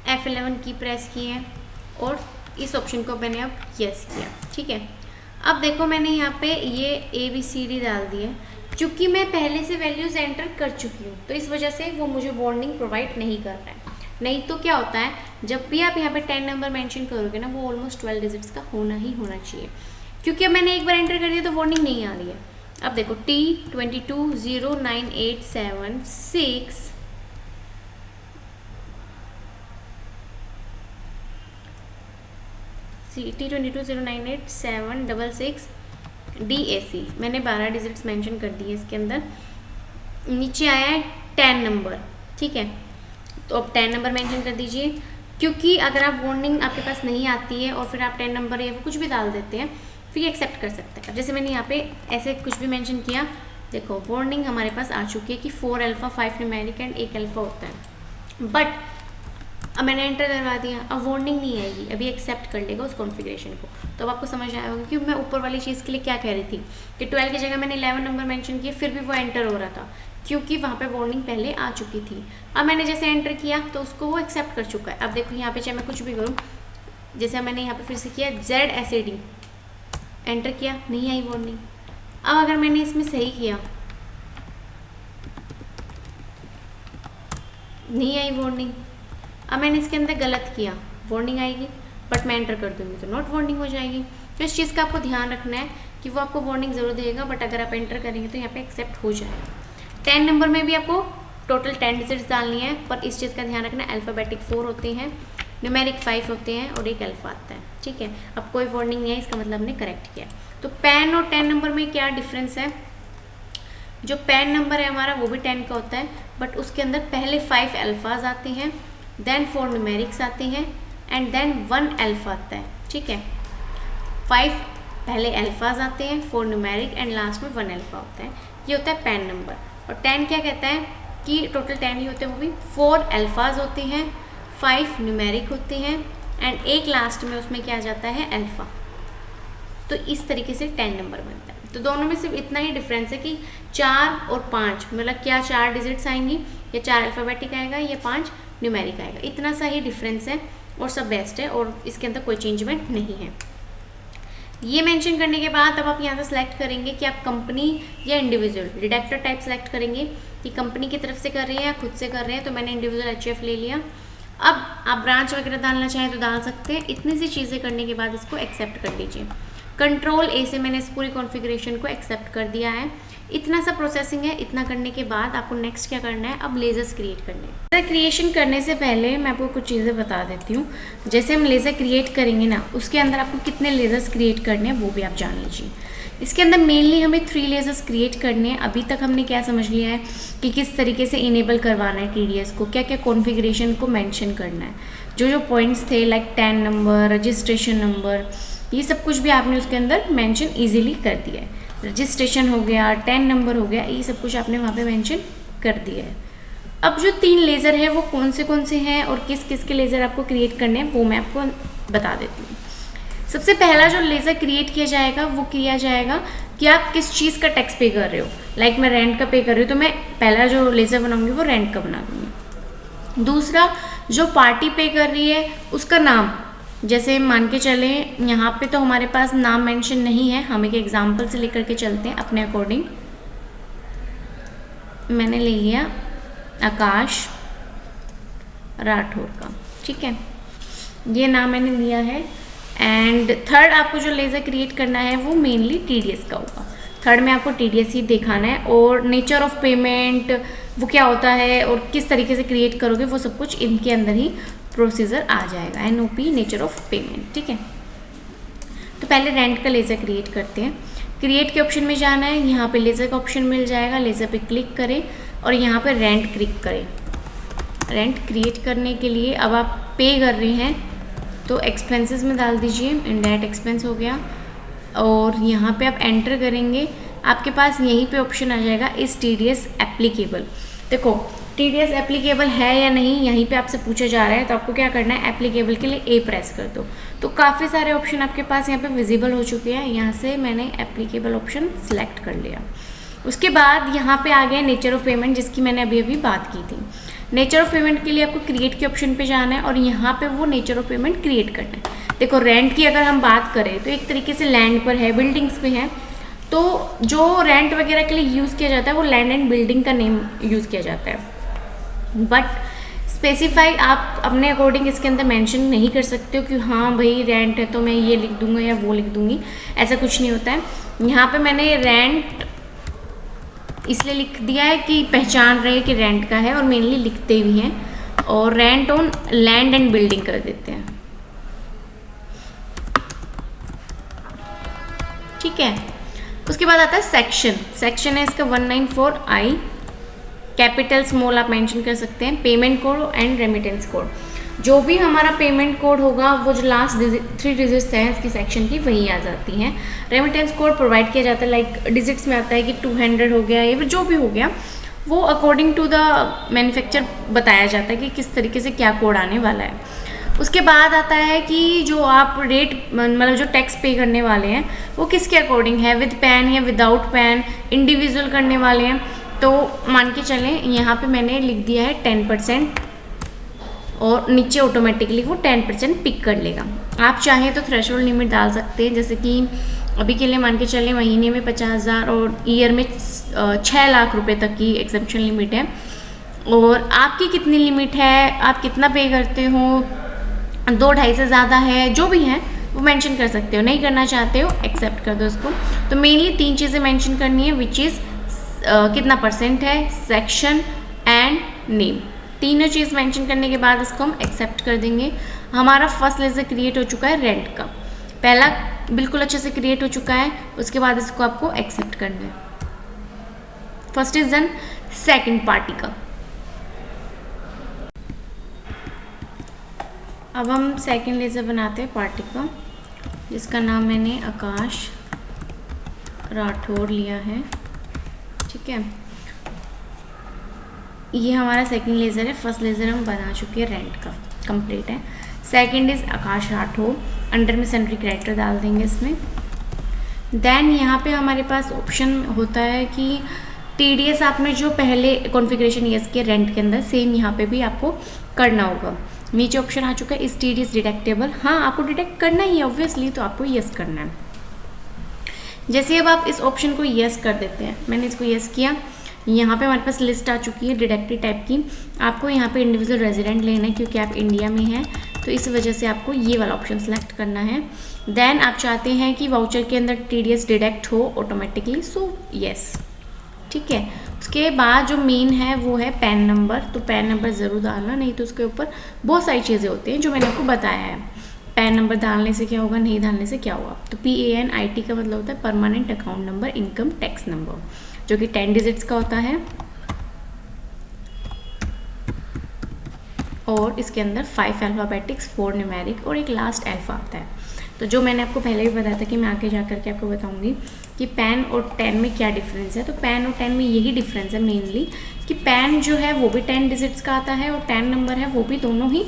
F11 की प्रेस की है और इस ऑप्शन को मैंने अब यस किया, ठीक है। अब देखो मैंने यहाँ पे ये ABCD डाल दी है। चूँकि मैं पहले से वैल्यूज़ एंटर कर चुकी हूँ तो इस वजह से वो मुझे वार्निंग प्रोवाइड नहीं कर रहा है। नहीं तो क्या होता है, जब भी आप यहाँ पे 10 नंबर मेंशन करोगे ना, वो ऑलमोस्ट 12 डिजिट्स का होना ही होना चाहिए। क्योंकि अब मैंने एक बार एंटर कर दिया तो वार्निंग नहीं आ रही है। अब देखो T220987 T22098766 DAC, मैंने 12 डिजिट्स मेंशन कर दिए इसके अंदर। नीचे आया है 10 नंबर, ठीक है। तो अब 10 नंबर मेंशन कर दीजिए, क्योंकि अगर आप वार्निंग आपके पास नहीं आती है और फिर आप 10 नंबर या कुछ भी डाल देते हैं, फिर एक्सेप्ट कर सकते हैं। जैसे मैंने यहाँ पे ऐसे कुछ भी मेंशन किया, देखो वार्निंग हमारे पास आ चुकी है कि 4 अल्फ़ा 5 न्यूमेरिक एंड 1 अल्फ़ा होता है। बट अब मैंने एंटर करवा दिया, अब वार्निंग नहीं आएगी, अभी एक्सेप्ट कर लेगा उस कॉन्फ़िगरेशन को। तो अब आपको समझ आया होगा कि मैं ऊपर वाली चीज़ के लिए क्या कह रही थी कि 12 की जगह मैंने 11 नंबर मेंशन किया, फिर भी वो एंटर हो रहा था क्योंकि वहाँ पे वार्निंग पहले आ चुकी थी। अब मैंने जैसे एंटर किया तो उसको वो एक्सेप्ट कर चुका है। अब देखो यहाँ पे चाहे मैं कुछ भी करूँ, जैसे मैंने यहाँ पे फिर से किया ZACD, एंटर किया, नहीं आई वार्निंग। अब अगर मैंने इसमें सही किया, नहीं आई वार्निंग। अब मैंने इसके अंदर गलत किया, वार्निंग आएगी, बट मैं एंटर कर दूँगी तो नॉट वार्निंग हो जाएगी। तो इस चीज़ का आपको ध्यान रखना है कि वो आपको वार्निंग ज़रूर देगा, बट अगर आप एंटर करेंगे तो यहाँ पे एक्सेप्ट हो जाएगा। 10 नंबर में भी आपको टोटल 10 डिजिट्स डालनी है, पर इस चीज़ का ध्यान रखना है अल्फ़ाबेटिक 4 होते हैं, न्यूमेरिक 5 होते हैं और एक अल्फ़ा आता है, ठीक है। अब कोई वार्निंग नहीं है, इसका मतलब हमने करेक्ट किया। तो पैन और 10 नंबर में क्या डिफरेंस है? जो पैन नंबर है हमारा वो भी 10 का होता है, बट उसके अंदर पहले 5 अल्फ़ाज आते हैं, देन 4 न्यूमेरिक्स आते हैं एंड देन 1 अल्फ़ा आता है, ठीक है। 5 पहले अल्फ़ाज आते हैं, 4 न्यूमेरिक एंड लास्ट में 1 अल्फ़ा होता है, ये होता है पैन नंबर। और 10 क्या कहता है कि टोटल 10 ही होते हैं, वो भी 4 अल्फ़ाज होते हैं, 5 न्यूमेरिक होते हैं एंड एक लास्ट में उसमें क्या आ जाता है अल्फ़ा। तो इस तरीके से 10 नंबर बनता है। तो दोनों में सिर्फ इतना ही डिफरेंस है कि 4 और 5 मतलब क्या 4 डिजिट्स आएंगी, या 4 अल्फ़ाबेटिक आएगा या 5 न्यूमेरिक आएगा, इतना सा ही डिफरेंस है और सब बेस्ट है और इसके अंदर कोई चेंजमेंट नहीं है। ये मेंशन करने के बाद अब आप यहाँ से सिलेक्ट करेंगे कि आप कंपनी या इंडिविजुअल, डिडक्टर टाइप सेलेक्ट करेंगे कि कंपनी की तरफ से कर रहे हैं या खुद से कर रहे हैं। तो मैंने इंडिविजुअल HUF ले लिया। अब आप ब्रांच वगैरह डालना चाहें तो डाल सकते हैं। इतनी सी चीज़ें करने के बाद इसको एक्सेप्ट कर दीजिए। कंट्रोल A से मैंने इस पूरी कॉन्फ़िगरेशन को एक्सेप्ट कर दिया है। इतना सा प्रोसेसिंग है। इतना करने के बाद आपको नेक्स्ट क्या करना है, अब लेज़र्स क्रिएट करने हैं। लेज़र क्रिएशन करने से पहले मैं आपको कुछ चीज़ें बता देती हूँ। जैसे हम लेज़र क्रिएट करेंगे ना, उसके अंदर आपको कितने लेज़र्स क्रिएट करने हैं वो भी आप जान लीजिए। इसके अंदर मेनली हमें 3 लेज़र्स क्रिएट करने हैं। अभी तक हमने क्या समझ लिया है कि किस तरीके से इनेबल करवाना है TDS को, क्या क्या कॉन्फ़िगरेशन को मेंशन करना है। जो पॉइंट्स थे लाइक 10 नंबर, रजिस्ट्रेशन नंबर, ये सब कुछ भी आपने उसके अंदर मेंशन इजीली कर दिया है। रजिस्ट्रेशन हो गया, 10 नंबर हो गया, ये सब कुछ आपने वहाँ पे मेंशन कर दिया है। अब जो 3 लेज़र हैं वो कौन से हैं और किस किस के लेज़र आपको क्रिएट करने हैं वो मैं आपको बता देती हूँ। सबसे पहला जो लेज़र क्रिएट किया जाएगा वो किया जाएगा कि आप किस चीज़ का टैक्स पे कर रहे हो। लाइक मैं रेंट का पे कर रही हूँ तो मैं पहला जो लेज़र बनाऊँगी वो रेंट का बना दूँगी। दूसरा, जो पार्टी पे कर रही है उसका नाम, जैसे मान के चलें यहाँ पे तो हमारे पास नाम मेंशन नहीं है, हम एक एग्जांपल से लेकर के चलते हैं अपने अकॉर्डिंग। मैंने ले लिया आकाश राठौर का, ठीक है, ये नाम मैंने लिया है। एंड थर्ड आपको जो लेज़र क्रिएट करना है वो मेनली TDS का होगा। थर्ड में आपको TDS ही दिखाना है और नेचर ऑफ पेमेंट वो क्या होता है और किस तरीके से क्रिएट करोगे वो सब कुछ इनके अंदर ही प्रोसीजर आ जाएगा। NOP नेचर ऑफ पेमेंट, ठीक है। तो पहले रेंट का लेज़र क्रिएट करते हैं। क्रिएट के ऑप्शन में जाना है, यहाँ पे लेज़र का ऑप्शन मिल जाएगा, लेज़र पे क्लिक करें और यहाँ पे रेंट क्लिक करें। रेंट क्रिएट करने के लिए अब आप पे कर रहे हैं तो एक्सपेंसेस में डाल दीजिए, इनडायरेक्ट एक्सपेंस हो गया और यहाँ पे आप एंटर करेंगे, आपके पास यहीं पे ऑप्शन आ जाएगा इस TDS एप्लीकेबल। देखो TDS एप्लीकेबल है या नहीं यहीं पे आपसे पूछा जा रहा है, तो आपको क्या करना है, एप्लीकेबल के लिए A प्रेस कर दो। तो काफ़ी सारे ऑप्शन आपके पास यहाँ पे विजिबल हो चुके हैं। यहाँ से मैंने एप्लीकेबल ऑप्शन सेलेक्ट कर लिया। उसके बाद यहाँ पे आ गया नेचर ऑफ पेमेंट, जिसकी मैंने अभी अभी बात की थी। नेचर ऑफ पेमेंट के लिए आपको क्रिएट के ऑप्शन पे जाना है और यहाँ पे वो नेचर ऑफ पेमेंट क्रिएट करना है। देखो रेंट की अगर हम बात करें तो एक तरीके से लैंड पर है, बिल्डिंग्स पे है, तो जो रेंट वगैरह के लिए यूज़ किया जाता है वो लैंड एंड बिल्डिंग का नेम यूज़ किया जाता है। बट स्पेसिफाई आप अपने अकॉर्डिंग इसके अंदर मेंशन नहीं कर सकते हो कि हाँ भाई रेंट है तो मैं ये लिख दूंगा या वो लिख दूंगी, ऐसा कुछ नहीं होता है। यहाँ पे मैंने रेंट इसलिए लिख दिया है कि पहचान रहे कि रेंट का है और मेनली लिखते भी हैं, और rent on land and building कर देते हैं, ठीक है। उसके बाद आता है सेक्शन। सेक्शन है इसका 194I, कैपिटल स्मॉल आप मेंशन कर सकते हैं। Payment code and remittance code, जो भी हमारा पेमेंट कोड होगा वो जो लास्ट 3 डिजिट्स हैं इसकी सेक्शन की वही आ जाती हैं। रेमिटेंस कोड प्रोवाइड किया जाता है, लाइक डिजिट्स में आता है कि 200 हो गया या फिर जो भी हो गया वो अकॉर्डिंग टू द मैन्युफैक्चर बताया जाता है कि किस तरीके से क्या कोड आने वाला है। उसके बाद आता है कि जो आप रेट मतलब जो टैक्स पे करने वाले हैं वो किसके अकॉर्डिंग है, विद पैन या विदाउट पैन, इंडिविजुअल करने वाले हैं। तो मान के चलें यहाँ पे मैंने लिख दिया है 10% और नीचे ऑटोमेटिकली वो 10% पिक कर लेगा। आप चाहें तो थ्रेशोल्ड लिमिट डाल सकते हैं, जैसे कि अभी के लिए मान के चलें महीने में 50,000 और ईयर में 6 लाख रुपए तक की एग्जम्पशन लिमिट है। और आपकी कितनी लिमिट है, आप कितना पे करते हो, 2-2.5 से ज़्यादा है, जो भी है वो मेंशन कर सकते हो। नहीं करना चाहते हो एक्सेप्ट कर दो उसको। तो मेनली 3 चीज़ें मेंशन करनी है, विच इज़ कितना परसेंट है, सेक्शन एंड नेम। तीनों चीज़ मेंशन करने के बाद इसको हम एक्सेप्ट कर देंगे। हमारा फर्स्ट लेजर क्रिएट हो चुका है रेंट का, पहला बिल्कुल अच्छे से क्रिएट हो चुका है। उसके बाद इसको आपको एक्सेप्ट करना है। First is done. Second party का अब हम सेकंड लेजर बनाते हैं पार्टी का, जिसका नाम मैंने आकाश राठौर लिया है। ठीक है, ये हमारा सेकंड लेज़र है। फर्स्ट लेज़र हम बना चुके हैं, रेंट का कंप्लीट है। Second is Akash Rathore, under में सन्ड्री कैरेक्टर डाल देंगे इसमें। देन यहाँ पे हमारे पास ऑप्शन होता है कि TDS आपने जो पहले कॉन्फ़िगरेशन यस किया रेंट के अंदर, सेम यहाँ पे भी आपको करना होगा। नीचे ऑप्शन आ चुका है इस TDS डिटेक्टेबल। हाँ, आपको डिटेक्ट करना ही है ऑब्वियसली, तो आपको यस करना है। जैसे अब आप इस ऑप्शन को यस कर देते हैं, मैंने इसको यस किया, यहाँ पे हमारे पास लिस्ट आ चुकी है डिटेक्टिव टाइप की। आपको यहाँ पे इंडिविजुअल रेजिडेंट लेना है क्योंकि आप इंडिया में हैं, तो इस वजह से आपको ये वाला ऑप्शन सेलेक्ट करना है। देन आप चाहते हैं कि वाउचर के अंदर TDS डिटेक्ट हो ऑटोमेटिकली, सो यस। ठीक है, उसके बाद जो मेन है वो है पैन नंबर। तो पैन नंबर ज़रूर डालना, नहीं तो उसके ऊपर बहुत सारी चीज़ें होती हैं जो मैंने आपको बताया है। पैन नंबर डालने से क्या होगा, नहीं डालने से क्या होगा। तो PANIT का मतलब होता है permanent account number, income tax number, जो कि 10 डिजिट्स का होता है। और इसके अंदर 5 अल्फ़ाबेटिक्स, 4 न्यूमेरिक और एक लास्ट अल्फ़ा आता है। तो जो मैंने आपको पहले भी बताया था कि मैं आगे जा कर के आपको बताऊंगी कि पैन और 10 में क्या डिफरेंस है। तो पैन और 10 में यही डिफरेंस है मेनली कि पैन जो है वो भी 10 डिजिट्स का आता है और 10 नंबर है वो भी दोनों ही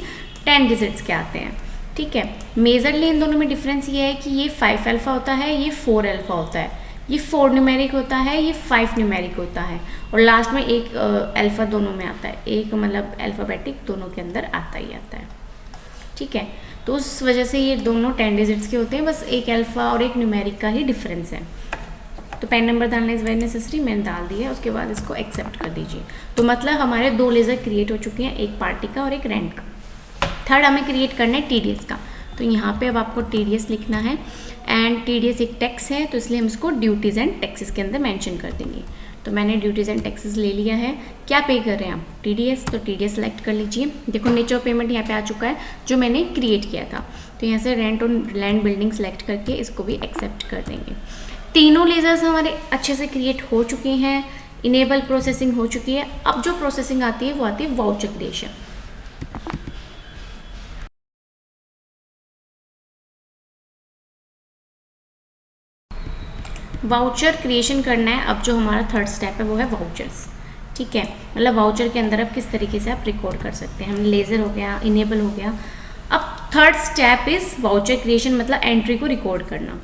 10 डिजिट्स के आते हैं। ठीक है, मेजरली इन दोनों में डिफरेंस ये है कि ये 5 अल्फ़ा होता है, ये 4 अल्फ़ा होता है, ये 4 न्यूमेरिक होता है, ये 5 न्यूमेरिक होता है, और लास्ट में एक अल्फ़ा दोनों में आता है, एक मतलब अल्फ़ाबेटिक दोनों के अंदर आता ही आता है। ठीक है, तो उस वजह से ये दोनों 10 डिजिट्स के होते हैं, बस एक अल्फ़ा और एक न्यूमेरिक का ही डिफरेंस है। तो पैन नंबर डालना इज़ वेरी नेसेसरी, मैंने डाल दिया है। उसके बाद इसको एक्सेप्ट कर दीजिए। तो मतलब हमारे 2 लेज़र क्रिएट हो चुके हैं, एक पार्टी का और एक रेंट का। थर्ड हमें क्रिएट करना है TDS का। तो यहाँ पे अब आपको TDS लिखना है, एंड TDS एक टैक्स है, तो इसलिए हम इसको ड्यूटीज़ एंड टैक्सेस के अंदर मेंशन कर देंगे। तो मैंने ड्यूटीज़ एंड टैक्सेस ले लिया है। क्या पे कर रहे हैं आप, TDS, तो TDS सेलेक्ट कर लीजिए। देखो नेचर पेमेंट यहाँ पे आ चुका है जो मैंने क्रिएट किया था। तो यहाँ से रेंट और लैंड बिल्डिंग सेलेक्ट करके इसको भी एक्सेप्ट कर देंगे। तीनों लेजर्स हमारे अच्छे से क्रिएट हो चुके हैं, इनेबल प्रोसेसिंग हो चुकी है। अब जो प्रोसेसिंग आती है वो आती है वाउचर क्रिएशन। वाउचर क्रिएशन करना है। अब जो हमारा थर्ड स्टेप है वो है वाउचर्स। ठीक है, मतलब वाउचर के अंदर अब किस तरीके से आप रिकॉर्ड कर सकते हैं। हम लेज़र हो गया, इनेबल हो गया। अब third step is voucher creation, मतलब एंट्री को रिकॉर्ड करना।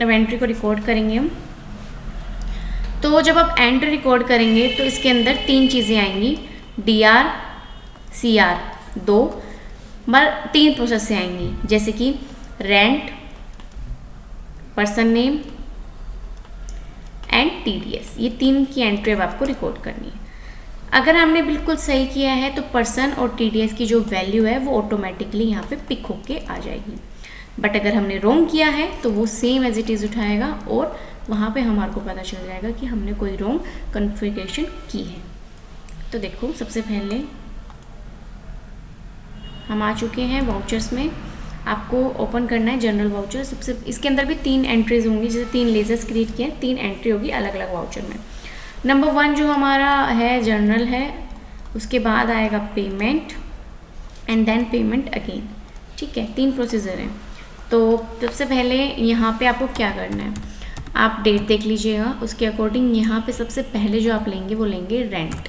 अब एंट्री को रिकॉर्ड करेंगे हम। तो जब आप एंट्री रिकॉर्ड करेंगे तो इसके अंदर 3 चीज़ें आएंगी, DR, CR, 2 3 प्रोसेस से आएंगी, जैसे कि rent, person name and TDS। ये 3 की एंट्री अब आपको रिकॉर्ड करनी है। अगर हमने बिल्कुल सही किया है तो पर्सन और TDS की जो वैल्यू है वो ऑटोमेटिकली यहाँ पे पिक होके आ जाएगी। बट अगर हमने रॉन्ग किया है तो वो सेम एज इट इज़ उठाएगा और वहाँ पे हमारे को पता चल जाएगा कि हमने कोई रॉन्ग कॉन्फ़िगरेशन की है। तो देखो, सबसे पहले हम आ चुके हैं वाउचर्स में। आपको ओपन करना है जनरल वाउचर। सबसे इसके अंदर भी 3 एंट्रीज होंगी, जैसे 3 लेजर्स क्रिएट किए, 3 एंट्री होगी अलग अलग वाउचर में। नंबर 1 जो हमारा है जनरल है, उसके बाद आएगा payment and then payment again. ठीक है, 3 प्रोसीजर हैं। तो सबसे पहले यहाँ पे आपको क्या करना है, आप डेट देख लीजिएगा, उसके अकॉर्डिंग यहाँ पे सबसे पहले जो आप लेंगे वो लेंगे रेंट,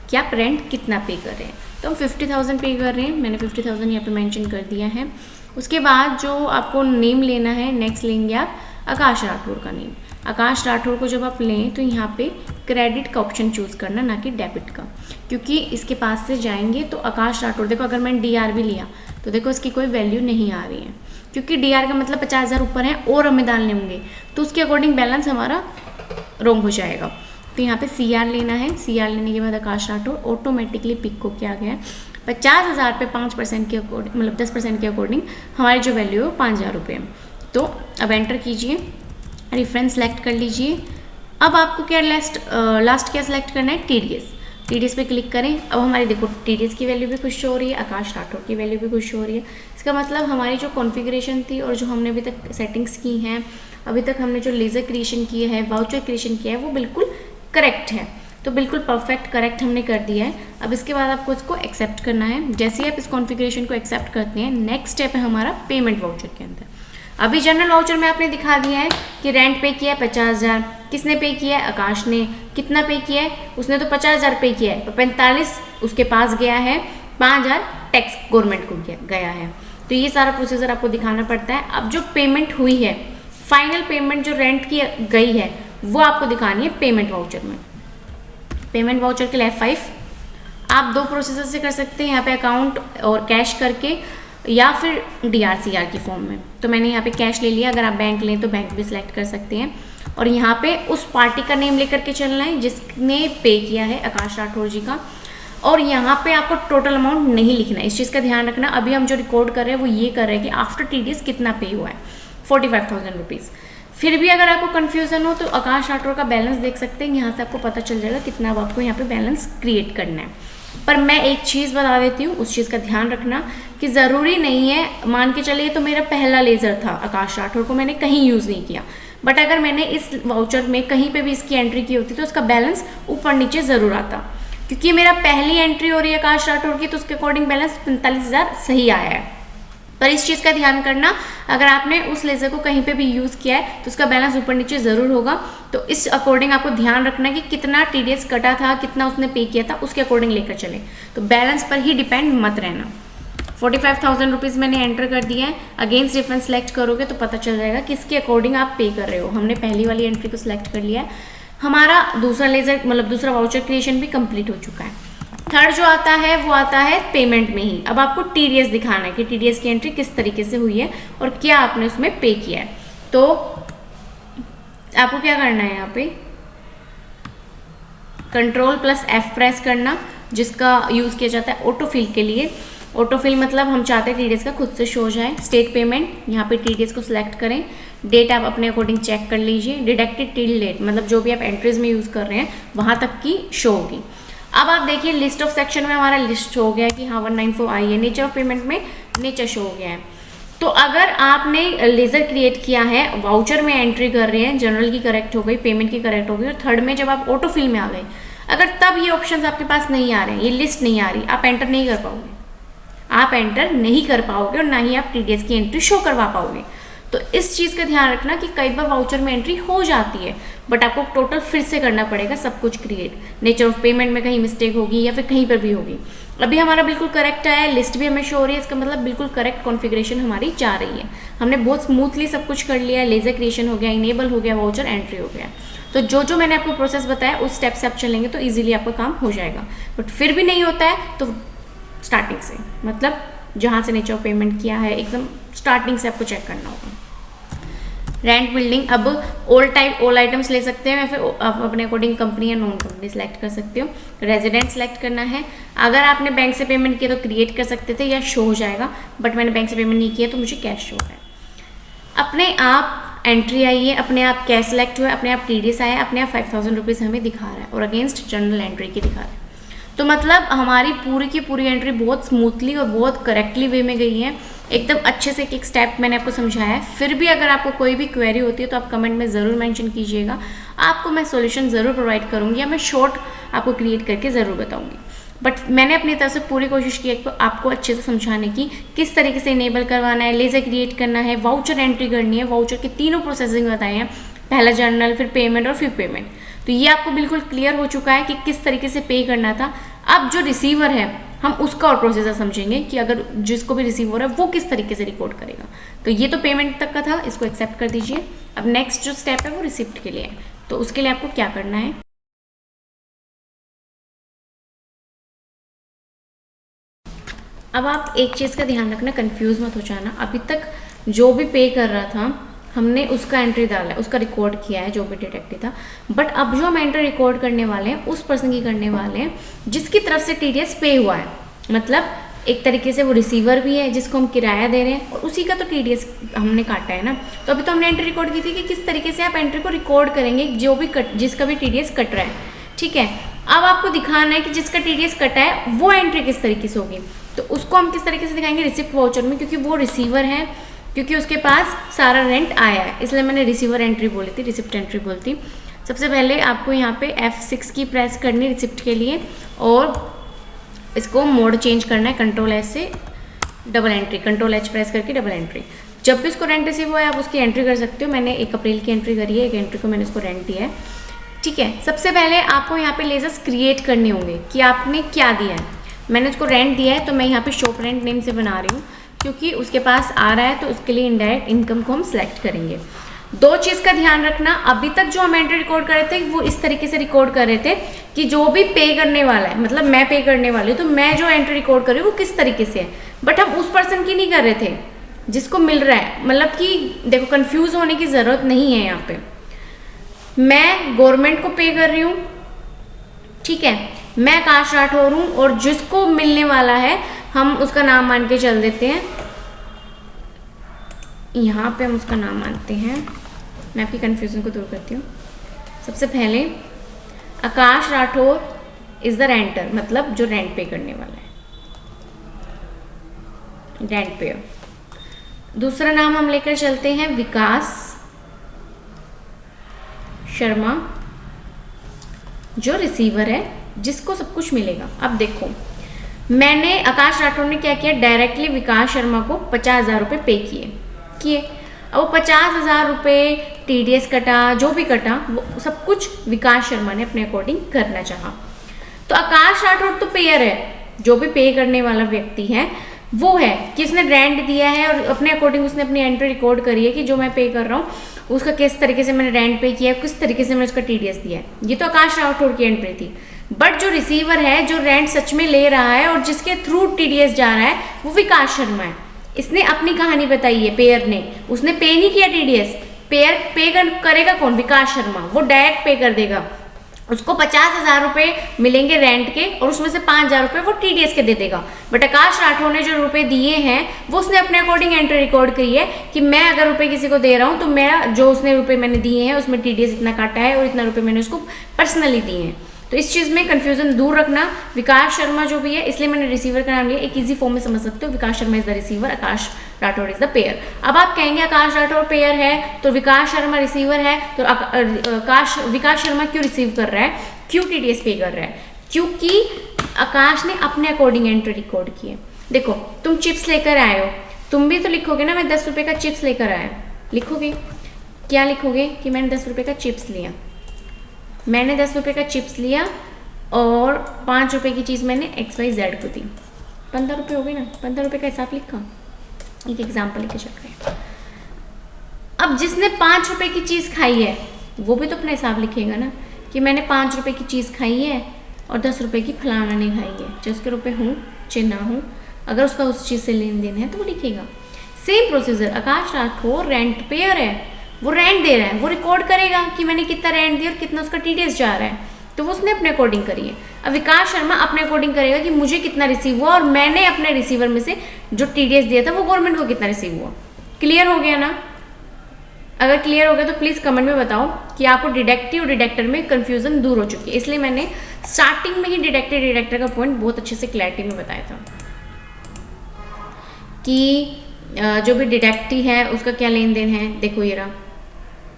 कि आप रेंट कितना पे कर रहे हैं। तो हम 50,000 पे कर रहे हैं, मैंने 50,000 यहाँ पे मेंशन कर दिया है। उसके बाद जो आपको नेम लेना है, नेक्स्ट लेंगे आप आकाश राठौर का नेम। आकाश राठौर को जब आप लें तो यहाँ पे क्रेडिट का ऑप्शन चूज़ करना, ना कि डेबिट का, क्योंकि इसके पास से जाएंगे तो आकाश राठौर, देखो अगर मैंने DR भी लिया तो देखो इसकी कोई वैल्यू नहीं आ रही है, क्योंकि DR का मतलब 50,000 ऊपर है और हमें डालने होंगे। तो उसके अकॉर्डिंग बैलेंस हमारा रॉन्ग हो जाएगा। तो यहाँ पे CR लेना है, CR लेने के बाद आकाश राठौर ऑटोमेटिकली पिक को क्या गया है 50,000 पे 5% के अकॉर्डिंग, मतलब 10% के अकॉर्डिंग हमारी जो वैल्यू है 5,000 रुपये। तो अब एंटर कीजिए, रेफरेंस सेलेक्ट कर लीजिए। अब आपको क्या लास्ट क्या सेलेक्ट करना है, TDS पे क्लिक करें। अब हमारी देखो TDS की वैल्यू भी खुश शो हो रही है, आकाश राठौर की वैल्यू भी खुश शो हो रही है। इसका मतलब हमारी जो कॉन्फ़िगरेशन थी और जो हमने अभी तक सेटिंग्स की हैं, अभी तक हमने जो लेज़र क्रिएशन किया है, वाउचर क्रिएशन किया है, वो बिल्कुल करेक्ट है। तो बिल्कुल परफेक्ट करेक्ट हमने कर दिया है। अब इसके बाद आपको इसको एक्सेप्ट करना है। जैसे ही आप इस कॉन्फ़िगरेशन को एक्सेप्ट करते हैं, नेक्स्ट स्टेप है हमारा पेमेंट वाउचर के अंदर। अभी जनरल वाउचर में आपने दिखा दिया है कि रेंट पे किया है 50,000, किसने पे किया है, आकाश ने। कितना पे किया है, उसने तो 50,000 पे किया है, 45 उसके पास गया है, 5,000 टैक्स गवर्नमेंट को गया है। तो ये सारा प्रोसीजर आपको दिखाना पड़ता है। अब जो पेमेंट हुई है, फाइनल पेमेंट जो रेंट की गई है, वो आपको दिखानी है पेमेंट वाउचर में। पेमेंट वाउचर के लिए F5 आप 2 प्रोसीजर से कर सकते हैं, यहाँ पे अकाउंट और कैश करके, या फिर DRCR की फॉर्म में। तो मैंने यहाँ पे कैश ले लिया, अगर आप बैंक लें तो बैंक भी सिलेक्ट कर सकते हैं। और यहाँ पे उस पार्टी का नेम लेकर के चलना है जिसने पे किया है, आकाश राठौर जी का। और यहाँ पे आपको टोटल अमाउंट नहीं लिखना है, इस चीज़ का ध्यान रखना। अभी हम जो रिकॉर्ड कर रहे हैं वो ये कर रहे हैं कि आफ्टर TDS कितना पे हुआ है, 45,000 रुपीज़। फिर भी अगर आपको कन्फ्यूज़न हो तो आकाश राठौर का बैलेंस देख सकते हैं, यहाँ से आपको पता चल जाएगा कितना अब आपको यहाँ पे बैलेंस क्रिएट करना है। पर मैं एक चीज़ बता देती हूँ, उस चीज़ का ध्यान रखना कि ज़रूरी नहीं है, मान के चलिए तो मेरा पहला लेज़र था आकाश राठौर को मैंने कहीं यूज़ नहीं किया, बट अगर मैंने इस वाउचर में कहीं पे भी इसकी एंट्री की होती तो उसका बैलेंस ऊपर नीचे ज़रूर आता। क्योंकि मेरा पहली एंट्री हो रही है आकाश राठौर की, तो उसके अकॉर्डिंग बैलेंस 45,000 सही आया है। पर इस चीज़ का ध्यान करना, अगर आपने उस लेज़र को कहीं पे भी यूज़ किया है तो उसका बैलेंस ऊपर नीचे ज़रूर होगा। तो इस अकॉर्डिंग आपको ध्यान रखना कि कितना TDS कटा था, कितना उसने पे किया था, उसके अकॉर्डिंग लेकर चले। तो बैलेंस पर ही डिपेंड मत रहना। 45,000 रुपीज़ मैंने एंटर कर दिया है। अगेंस्ट डिफरेंस सेलेक्ट करोगे तो पता चल जाएगा किसके अकॉर्डिंग आप पे कर रहे हो। हमने पहली वाली एंट्री को सिलेक्ट कर लिया है। हमारा दूसरा लेज़र मतलब दूसरा वाउचर क्रिएशन भी कंप्लीट हो चुका है। थर्ड जो आता है वो आता है पेमेंट में ही। अब आपको TDS दिखाना है कि TDS की एंट्री किस तरीके से हुई है और क्या आपने उसमें पे किया है। तो आपको क्या करना है, यहाँ पे Ctrl+F प्रेस करना, जिसका यूज़ किया जाता है ऑटोफिल के लिए। ऑटोफिल मतलब हम चाहते हैं TDS का खुद से शो हो जाए। स्टेट पेमेंट, यहाँ पे TDS को सिलेक्ट करें। डेट आप अपने अकॉर्डिंग चेक कर लीजिए। डिडक्टेड टिल डेट मतलब जो भी आप एंट्रीज में यूज़ कर रहे हैं वहाँ तक की शो होगी। अब आप देखिए लिस्ट ऑफ सेक्शन में हमारा लिस्ट हो गया कि हाँ 194 आई है। नेचर ऑफ पेमेंट में नेचर शो हो गया है। तो अगर आपने लेज़र क्रिएट किया है, वाउचर में एंट्री कर रहे हैं, जनरल की करेक्ट हो गई, पेमेंट की करेक्ट हो गई, और थर्ड में जब आप ऑटोफिल में आ गए, अगर तब ये ऑप्शंस आपके पास नहीं आ रहे हैं, ये लिस्ट नहीं आ रही, आप एंटर नहीं कर पाओगे। आप एंटर नहीं कर पाओगे और ना ही आप TDS की एंट्री शो करवा पाओगे। तो इस चीज़ का ध्यान रखना कि कई बार वाउचर में एंट्री हो जाती है, बट आपको टोटल फिर से करना पड़ेगा सब कुछ क्रिएट। नेचर ऑफ पेमेंट में कहीं मिस्टेक होगी या फिर कहीं पर भी होगी। अभी हमारा बिल्कुल करेक्ट आया है, लिस्ट भी हमें शो हो रही है, इसका मतलब बिल्कुल करेक्ट कॉन्फ़िगरेशन हमारी जा रही है। हमने बहुत स्मूथली सब कुछ कर लिया है। लेज़र क्रिएशन हो गया, इनेबल हो गया, वाउचर एंट्री हो गया। तो जो जो मैंने आपको प्रोसेस बताया उस स्टेप से आप चलेंगे तो ईजिली आपका काम हो जाएगा। बट फिर भी नहीं होता है तो स्टार्टिंग से, मतलब जहाँ से नेचर ऑफ पेमेंट किया है एकदम स्टार्टिंग से आपको चेक करना होगा। रेंट बिल्डिंग, अब ऑल आइटम्स ले सकते हैं या फिर आप अपने अकॉर्डिंग कंपनी या नॉन कंपनी सेलेक्ट कर सकते हो। रेजिडेंट सेलेक्ट करना है। अगर आपने बैंक से पेमेंट किया तो क्रिएट कर सकते थे या शो हो जाएगा, बट मैंने बैंक से पेमेंट नहीं किया तो मुझे कैश शो है। अपने आप एंट्री आई है, अपने आप कैश सेलेक्ट हुआ है, अपने आप TDS आया, अपने आप 5,000 रुपीज़ हमें दिखा रहा है और अगेंस्ट जनरल एंट्री की दिखा रहा है। तो मतलब हमारी पूरी की पूरी एंट्री बहुत स्मूथली और बहुत करेक्टली वे में गई है। एकदम अच्छे से एक स्टेप मैंने आपको समझाया है। फिर भी अगर आपको कोई भी क्वेरी होती है तो आप कमेंट में ज़रूर मेंशन कीजिएगा, आपको मैं सॉल्यूशन ज़रूर प्रोवाइड करूँगी या मैं शॉर्ट आपको क्रिएट करके ज़रूर बताऊँगी। बट मैंने अपनी तरफ से पूरी कोशिश की है आपको अच्छे से समझाने की, किस तरीके से इनेबल करवाना है, लेज़र क्रिएट करना है, वाउचर एंट्री करनी है। वाउचर के तीनों प्रोसेसिंग बताए हैं, पहला जर्नल, फिर पेमेंट और फिर पेमेंट। तो ये आपको बिल्कुल क्लियर हो चुका है कि किस तरीके से पे करना था। अब जो रिसीवर है हम उसका और प्रोसेसर समझेंगे कि अगर जिसको भी रिसीव हो रहा है वो किस तरीके से रिकॉर्ड करेगा। तो ये तो पेमेंट तक का था, इसको एक्सेप्ट कर दीजिए। अब नेक्स्ट जो स्टेप है वो रिसिप्ट के लिए है। तो उसके लिए आपको क्या करना है, अब आप एक चीज़ का ध्यान रखना, कंफ्यूज मत हो जाना। अभी तक जो भी पे कर रहा था हमने उसका एंट्री डाला है, उसका रिकॉर्ड किया है जो भी डिडक्टी था। बट अब जो हम एंट्री रिकॉर्ड करने वाले हैं उस पर्सन की करने वाले हैं जिसकी तरफ से टीडीएस पे हुआ है। मतलब एक तरीके से वो रिसीवर भी है जिसको हम किराया दे रहे हैं और उसी का तो टीडीएस हमने काटा है ना। तो अभी तो हमने एंट्री रिकॉर्ड की थी कि किस तरीके से आप एंट्री को रिकॉर्ड करेंगे जो भी जिसका भी टीडीएस कट रहा है, ठीक है। अब आपको दिखाना है कि जिसका टीडीएस कटा है वो एंट्री किस तरीके से होगी। तो उसको हम किस तरीके से दिखाएंगे, रिसिप्ट वाउचर में, क्योंकि वो रिसीवर है, क्योंकि उसके पास सारा रेंट आया है, इसलिए मैंने रिसीवर एंट्री बोली थी, रिसिप्ट एंट्री बोलती। सबसे पहले आपको यहाँ पे F6 की प्रेस करनी रिसिप्ट के लिए और इसको मोड चेंज करना है, कंट्रोल एच से double entry, control H press करके डबल एंट्री। जब भी इसको रेंट रिसीव हो आप उसकी एंट्री कर सकते हो। मैंने 1 अप्रैल की एंट्री करी है, 1 एंट्री को मैंने इसको रेंट दिया है, ठीक है। सबसे पहले आपको यहाँ पे लेजर्स क्रिएट करने होंगे कि आपने क्या दिया है। मैंने उसको रेंट दिया है तो मैं यहाँ पे शॉप रेंट नेम से बना रही हूँ, क्योंकि उसके पास आ रहा है तो उसके लिए इनडायरेक्ट इनकम को हम सिलेक्ट करेंगे। 2 चीज़ का ध्यान रखना, अभी तक जो हम एंट्री रिकॉर्ड कर रहे थे वो इस तरीके से रिकॉर्ड कर रहे थे कि जो भी पे करने वाला है, मतलब मैं पे करने वाली हूँ तो मैं जो एंट्री रिकॉर्ड कर रही हूँ वो किस तरीके से है। बट हम उस पर्सन की नहीं कर रहे थे जिसको मिल रहा है। मतलब कि देखो कंफ्यूज होने की ज़रूरत नहीं है। यहाँ पे मैं गवर्नमेंट को पे कर रही हूँ, ठीक है, मैं आकाश राठौर हूँ और जिसको मिलने वाला है हम उसका नाम मान के चल देते हैं। यहाँ पे हम उसका नाम मानते हैं, मैं आपकी कन्फ्यूजन को दूर करती हूँ। सबसे पहले आकाश राठौर इज द रेंटर, मतलब जो रेंट पे करने वाला है, रेंट पेयर। दूसरा नाम हम लेकर चलते हैं विकास शर्मा, जो रिसीवर है जिसको सब कुछ मिलेगा। अब देखो मैंने आकाश राठौर ने क्या किया, डायरेक्टली विकास शर्मा को 50,000 रुपये पे किए। अब वो 50,000 रुपये टीडीएस कटा, जो भी कटा वो सब कुछ विकास शर्मा ने अपने अकॉर्डिंग करना चाहा। तो आकाश राठौर तो पेयर है, जो भी पे करने वाला व्यक्ति है वो है कि उसने रेंट दिया है और अपने अकॉर्डिंग उसने अपनी एंट्री रिकॉर्ड करी है कि जो मैं पे कर रहा हूँ उसका किस तरीके से मैंने रेंट पे किया है, किस तरीके से मैंने उसका टीडीएस दिया है। ये तो आकाश राठौर की एंट्री थी। बट जो रिसीवर है, जो रेंट सच में ले रहा है और जिसके थ्रू टीडीएस जा रहा है वो विकास शर्मा है। इसने अपनी कहानी बताई है, पेयर ने, उसने पे नहीं किया टीडीएस। पेयर पे करेगा कौन, विकास शर्मा, वो डायरेक्ट पे कर देगा। उसको 50,000 रुपये मिलेंगे रेंट के और उसमें से 5,000 रुपये वो टीडीएस के दे देगा। बट आकाश राठौर ने जो रुपए दिए हैं वो उसने अपने अकॉर्डिंग एंट्री रिकॉर्ड करी है कि मैं अगर रुपए किसी को दे रहा हूँ तो मैं जो उसने रुपए मैंने दिए हैं उसमें टीडीएस इतना काटा है और इतना रुपए मैंने उसको पर्सनली दिए हैं। तो इस चीज़ में कंफ्यूजन दूर रखना। विकास शर्मा जो भी है, इसलिए मैंने रिसीवर का नाम लिया, एक इजी फॉर्म में समझ सकते हो। Vikas Sharma is the receiver, Akash Rathore is the payer. अब आप कहेंगे आकाश राठौर पेयर है तो विकास शर्मा रिसीवर है, तो विकास शर्मा क्यों रिसीव कर रहा है, क्यों टीडीएस पे कर रहा है? क्योंकि आकाश ने अपने अकॉर्डिंग एंट्री रिकॉर्ड की है। देखो तुम चिप्स लेकर आए हो, तुम भी तो लिखोगे ना मैं 10 रुपये का चिप्स लेकर आया, लिखोगे क्या, लिखोगे कि मैंने 10 रुपये का चिप्स लिया। मैंने 10 रुपये का चिप्स लिया और 5 रुपये की चीज़ मैंने XYZ को दी, 15 रुपये हो गई ना, 15 रुपये का हिसाब लिखा। एक एग्जाम्पल लेके चल रहे हैं। अब जिसने 5 रुपये की चीज़ खाई है वो भी तो अपना हिसाब लिखेगा ना कि मैंने 5 रुपये की चीज़ खाई है और 10 रुपये की फलाना ने खाई है, चाहे उसके रुपये हूँ चाहे ना हूँ, अगर उसका उस चीज़ से लेन देन है तो वो लिखेगा। सेम प्रोसीजर, आकाश राठौर रेंट पेयर है, वो रेंट दे रहा है, वो रिकॉर्ड करेगा कि मैंने कितना रेंट दिया और कितना उसका टीडीएस जा रहा है, तो वो उसने अपने अकॉर्डिंग करी है। अब विकास शर्मा अपने अकॉर्डिंग करेगा कि मुझे कितना रिसीव हुआ और मैंने अपने रिसीवर में से जो टीडीएस दिया था वो गवर्नमेंट को कितना रिसीव हुआ। क्लियर हो गया ना? अगर क्लियर हो गया तो प्लीज़ कमेंट में बताओ कि आपको डिडक्टिव और डिडक्टर में कन्फ्यूजन दूर हो चुकी है। इसलिए मैंने स्टार्टिंग में ही डिडक्टिव डिडक्टर का पॉइंट बहुत अच्छे से क्लैरिटी में बताया था कि जो भी डिडक्टी है उसका क्या लेन देन है। देखो ये रहा,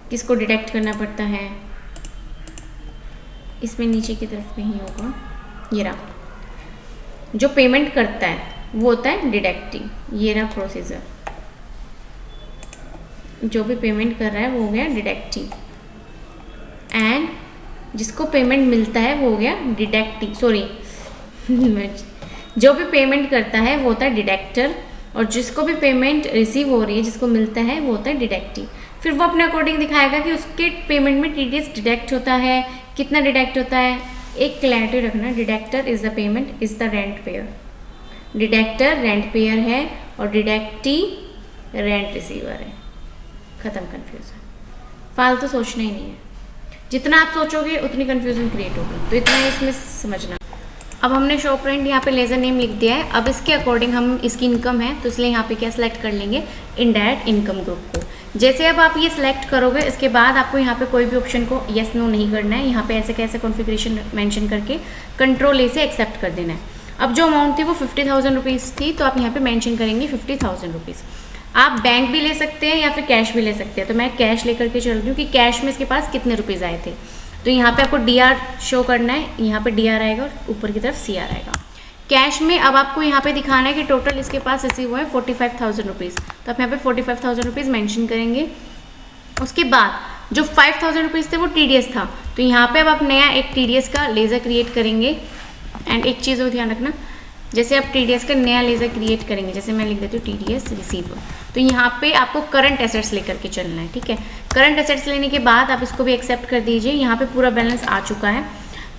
किसको डिडक्ट करना पड़ता है, इसमें नीचे की तरफ कहीं होगा, ये रहा, जो पेमेंट करता है वो होता है डिडक्टी। ये रहा प्रोसीजर, जो भी पेमेंट कर रहा है वो हो गया डिडक्टी, एंड जिसको पेमेंट मिलता है वो हो गया डिडक्टी, सॉरी जो भी पेमेंट करता है वो होता है डिडक्टर, और जिसको भी पेमेंट रिसीव हो रही है जिसको मिलता है वो होता है डिडक्टी। फिर वो अपने अकॉर्डिंग दिखाएगा कि उसके पेमेंट में टीडीएस डिडक्ट होता है, कितना डिडक्ट होता है। एक क्लैरिटी रखना, deductor is the payment is the rent pair. Deductor rent pair है और डिडक्टी रेंट रिसीवर है। ख़त्म कन्फ्यूज़न, फालतू सोचना ही नहीं है। जितना आप सोचोगे उतनी कन्फ्यूज़न क्रिएट होगी, तो इतना इसमें समझना। अब हमने शो प्रिंट यहाँ पे लेज़र नेम लिख दिया है। अब इसके अकॉर्डिंग हम इसकी इनकम है तो इसलिए यहाँ पे क्या सिलेक्ट कर लेंगे, इनडायरेक्ट इनकम ग्रुप को। जैसे अब आप ये सिलेक्ट करोगे इसके बाद आपको यहाँ पे कोई भी ऑप्शन को येस नो नहीं करना है। यहाँ पे ऐसे कैसे कॉन्फ़िगरेशन मेंशन करके कंट्रोल ए से एक्सेप्ट कर देना है। अब जो अमाउंट थी वो 50,000 रुपीज़ थी, तो आप यहाँ पे मेंशन करेंगे 50,000 रुपीज़। आप बैंक भी ले सकते हैं या फिर कैश भी ले सकते हैं, तो मैं कैश लेकर के चल रही हूँ कि कैश में इसके पास कितने रुपीज़ आए थे। तो यहाँ पे आपको DR शो करना है, यहाँ पे DR आएगा और ऊपर की तरफ CR आएगा। कैश में अब आपको यहाँ पे दिखाना है कि टोटल इसके पास रिसीव हुआ है 45,000 रुपीज़, तो आप यहाँ पे 45,000 रुपीज़ मैंशन करेंगे। उसके बाद जो 5,000 रुपीज़ थे वो TDS था, तो यहाँ पे अब आप नया एक TDS का लेज़र क्रिएट करेंगे। एंड एक चीज़ और ध्यान रखना, जैसे आप TDS का नया लेज़र क्रिएट करेंगे, जैसे मैं लिख देती हूँ TDS रिसीवर, तो यहाँ पे आपको करंट एसेट्स लेकर के चलना है, ठीक है। करंट एसेट्स लेने के बाद आप इसको भी एक्सेप्ट कर दीजिए। यहाँ पे पूरा बैलेंस आ चुका है।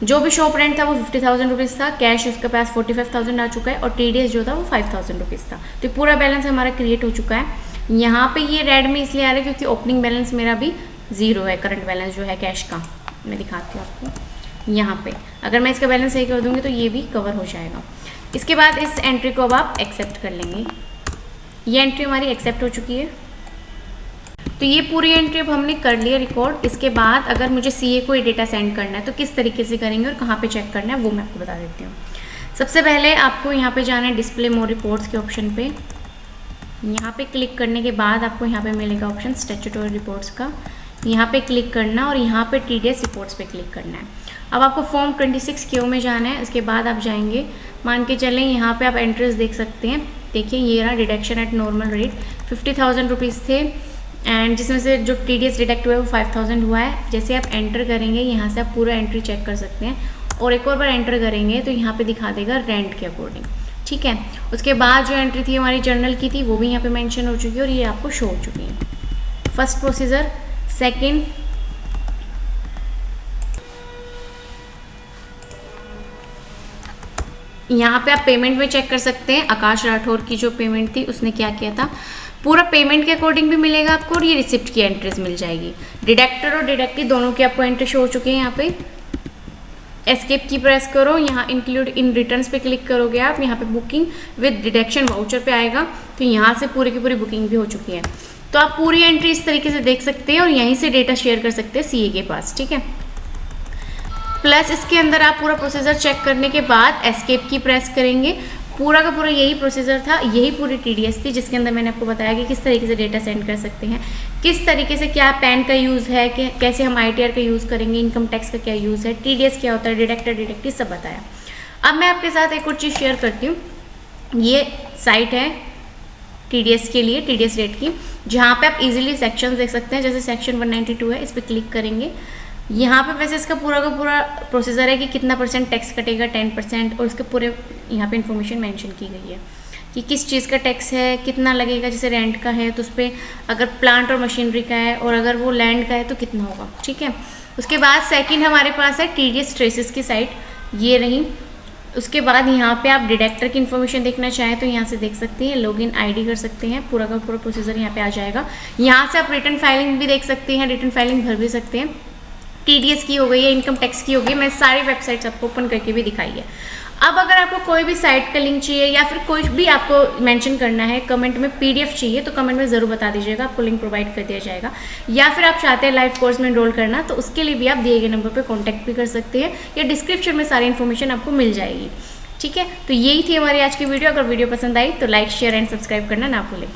जो भी शॉप रेंट था वो 50,000 रुपीज़ था, कैश उसके पास 45,000 आ चुका है और TDS जो था वो 5,000 रुपीज़ था। तो पूरा बैलेंस हमारा क्रिएट हो चुका है। यहाँ पे ये रेड में इसलिए आ रहा है क्योंकि ओपनिंग बैलेंस मेरा भी 0 है, करंट बैलेंस जो है कैश का। मैं दिखाती हूँ आपको यहाँ पे, अगर मैं इसका बैलेंस सही कर दूँगी तो ये भी कवर हो जाएगा। इसके बाद इस एंट्री को अब आप एक्सेप्ट कर लेंगे। ये एंट्री हमारी एक्सेप्ट हो चुकी है। तो ये पूरी एंट्री अब हमने कर लिया रिकॉर्ड। इसके बाद अगर मुझे CA को ये डेटा सेंड करना है तो किस तरीके से करेंगे और कहाँ पे चेक करना है वो मैं आपको बता देती हूँ। सबसे पहले आपको यहाँ पे जाना है डिस्प्ले मोर रिपोर्ट्स के ऑप्शन पे। यहाँ पे क्लिक करने के बाद आपको यहाँ पे मिलेगा ऑप्शन स्टैट्यूटरी रिपोर्ट्स का। यहाँ पे क्लिक करना और यहाँ पे TDS रिपोर्ट्स पे क्लिक करना है। अब आपको फॉर्म 26 क्यू में जाना है। उसके बाद आप जाएंगे, मान के चलें यहाँ पे आप एंट्रीज देख सकते हैं। देखिए ये रहा deduction at normal rate 50,000 rupees थे एंड जिसमें से जो TDS डिडक्ट हुआ है वो 5,000 हुआ है। जैसे आप एंटर करेंगे यहाँ से आप पूरा एंट्री चेक कर सकते हैं और एक और बार एंटर करेंगे तो यहाँ पे दिखा देगा रेंट के अकॉर्डिंग, ठीक है। उसके बाद जो एंट्री थी हमारी जर्नल की थी वो भी यहाँ पे मेंशन हो चुकी है और ये आपको शो हो चुकी है। फर्स्ट प्रोसीजर, सेकेंड, यहाँ पे आप पेमेंट में चेक कर सकते हैं। आकाश राठौर की जो पेमेंट थी उसने क्या किया था, पूरा पेमेंट के अकॉर्डिंग भी मिलेगा आपको और ये रिसिप्ट की एंट्रीज मिल जाएगी। डिडक्टर और डिडक्टी दोनों की आपको एंट्री शो हो चुकी है। यहाँ पे एस्केप की प्रेस करो, यहाँ इंक्लूड इन रिटर्न्स पे क्लिक करोगे आप, यहाँ पे बुकिंग विद डिडक्शन वाउचर पे आएगा, तो यहाँ से पूरी की पूरी बुकिंग भी हो चुकी है। तो आप पूरी एंट्री इस तरीके से देख सकते हैं और यहीं से डेटा शेयर कर सकते हैं CA के पास, ठीक है। प्लस इसके अंदर आप पूरा प्रोसीजर चेक करने के बाद एस्केप की प्रेस करेंगे। पूरा का पूरा यही प्रोसीजर था, यही पूरी TDS थी जिसके अंदर मैंने आपको बताया कि किस तरीके से डेटा सेंड कर सकते हैं, किस तरीके से क्या पैन का यूज़ है, कि कैसे हम ITR का यूज़ करेंगे, इनकम टैक्स का क्या यूज़ है, TDS क्या होता है, डिडक्टर डिडक्टी सब बताया। अब मैं आपके साथ एक और चीज़ शेयर करती हूँ। ये साइट है TDS के लिए, TDS रेट की, जहाँ पे आप इजीली सेक्शन देख सकते हैं। जैसे सेक्शन 192 है, इस पर क्लिक करेंगे। यहाँ पे वैसे इसका पूरा का पूरा प्रोसीजर है कि कितना % टैक्स कटेगा, 10%, और इसके पूरे यहाँ पे इन्फॉर्मेशन मेंशन की गई है कि किस चीज़ का टैक्स है, कितना लगेगा। जैसे रेंट का है तो उस पर अगर प्लांट और मशीनरी का है और अगर वो लैंड का है तो कितना होगा, ठीक है। उसके बाद सेकंड हमारे पास है TDS ट्रेसेस की साइट, ये रही। उसके बाद यहाँ पे आप डिडक्टर की इन्फॉर्मेशन देखना चाहें तो यहाँ से देख सकते हैं, लॉगिन ID कर सकते हैं, पूरा का पूरा प्रोसीजर यहाँ पे आ जाएगा। यहाँ से आप रिटर्न फाइलिंग भी देख सकते हैं, रिटर्न फाइलिंग भर भी सकते हैं। TDS की हो गई है, इनकम टैक्स की हो गई, मैं सारी वेबसाइट्स आपको ओपन करके भी दिखाई है। अब अगर आपको कोई भी साइट का लिंक चाहिए या फिर कोई भी आपको मेंशन करना है, कमेंट में PDF चाहिए तो कमेंट में ज़रूर बता दीजिएगा, आपको लिंक प्रोवाइड कर दिया जाएगा। या फिर आप चाहते हैं लाइव कोर्स में एनरोल करना तो उसके लिए भी आप दिए गए नंबर पर कॉन्टैक्ट भी कर सकते हैं या डिस्क्रिप्शन में सारी इन्फॉर्मेशन आपको मिल जाएगी, ठीक है। तो यही थी हमारी आज की वीडियो। अगर वीडियो पसंद आई तो लाइक, शेयर एंड सब्सक्राइब करना ना भूलें।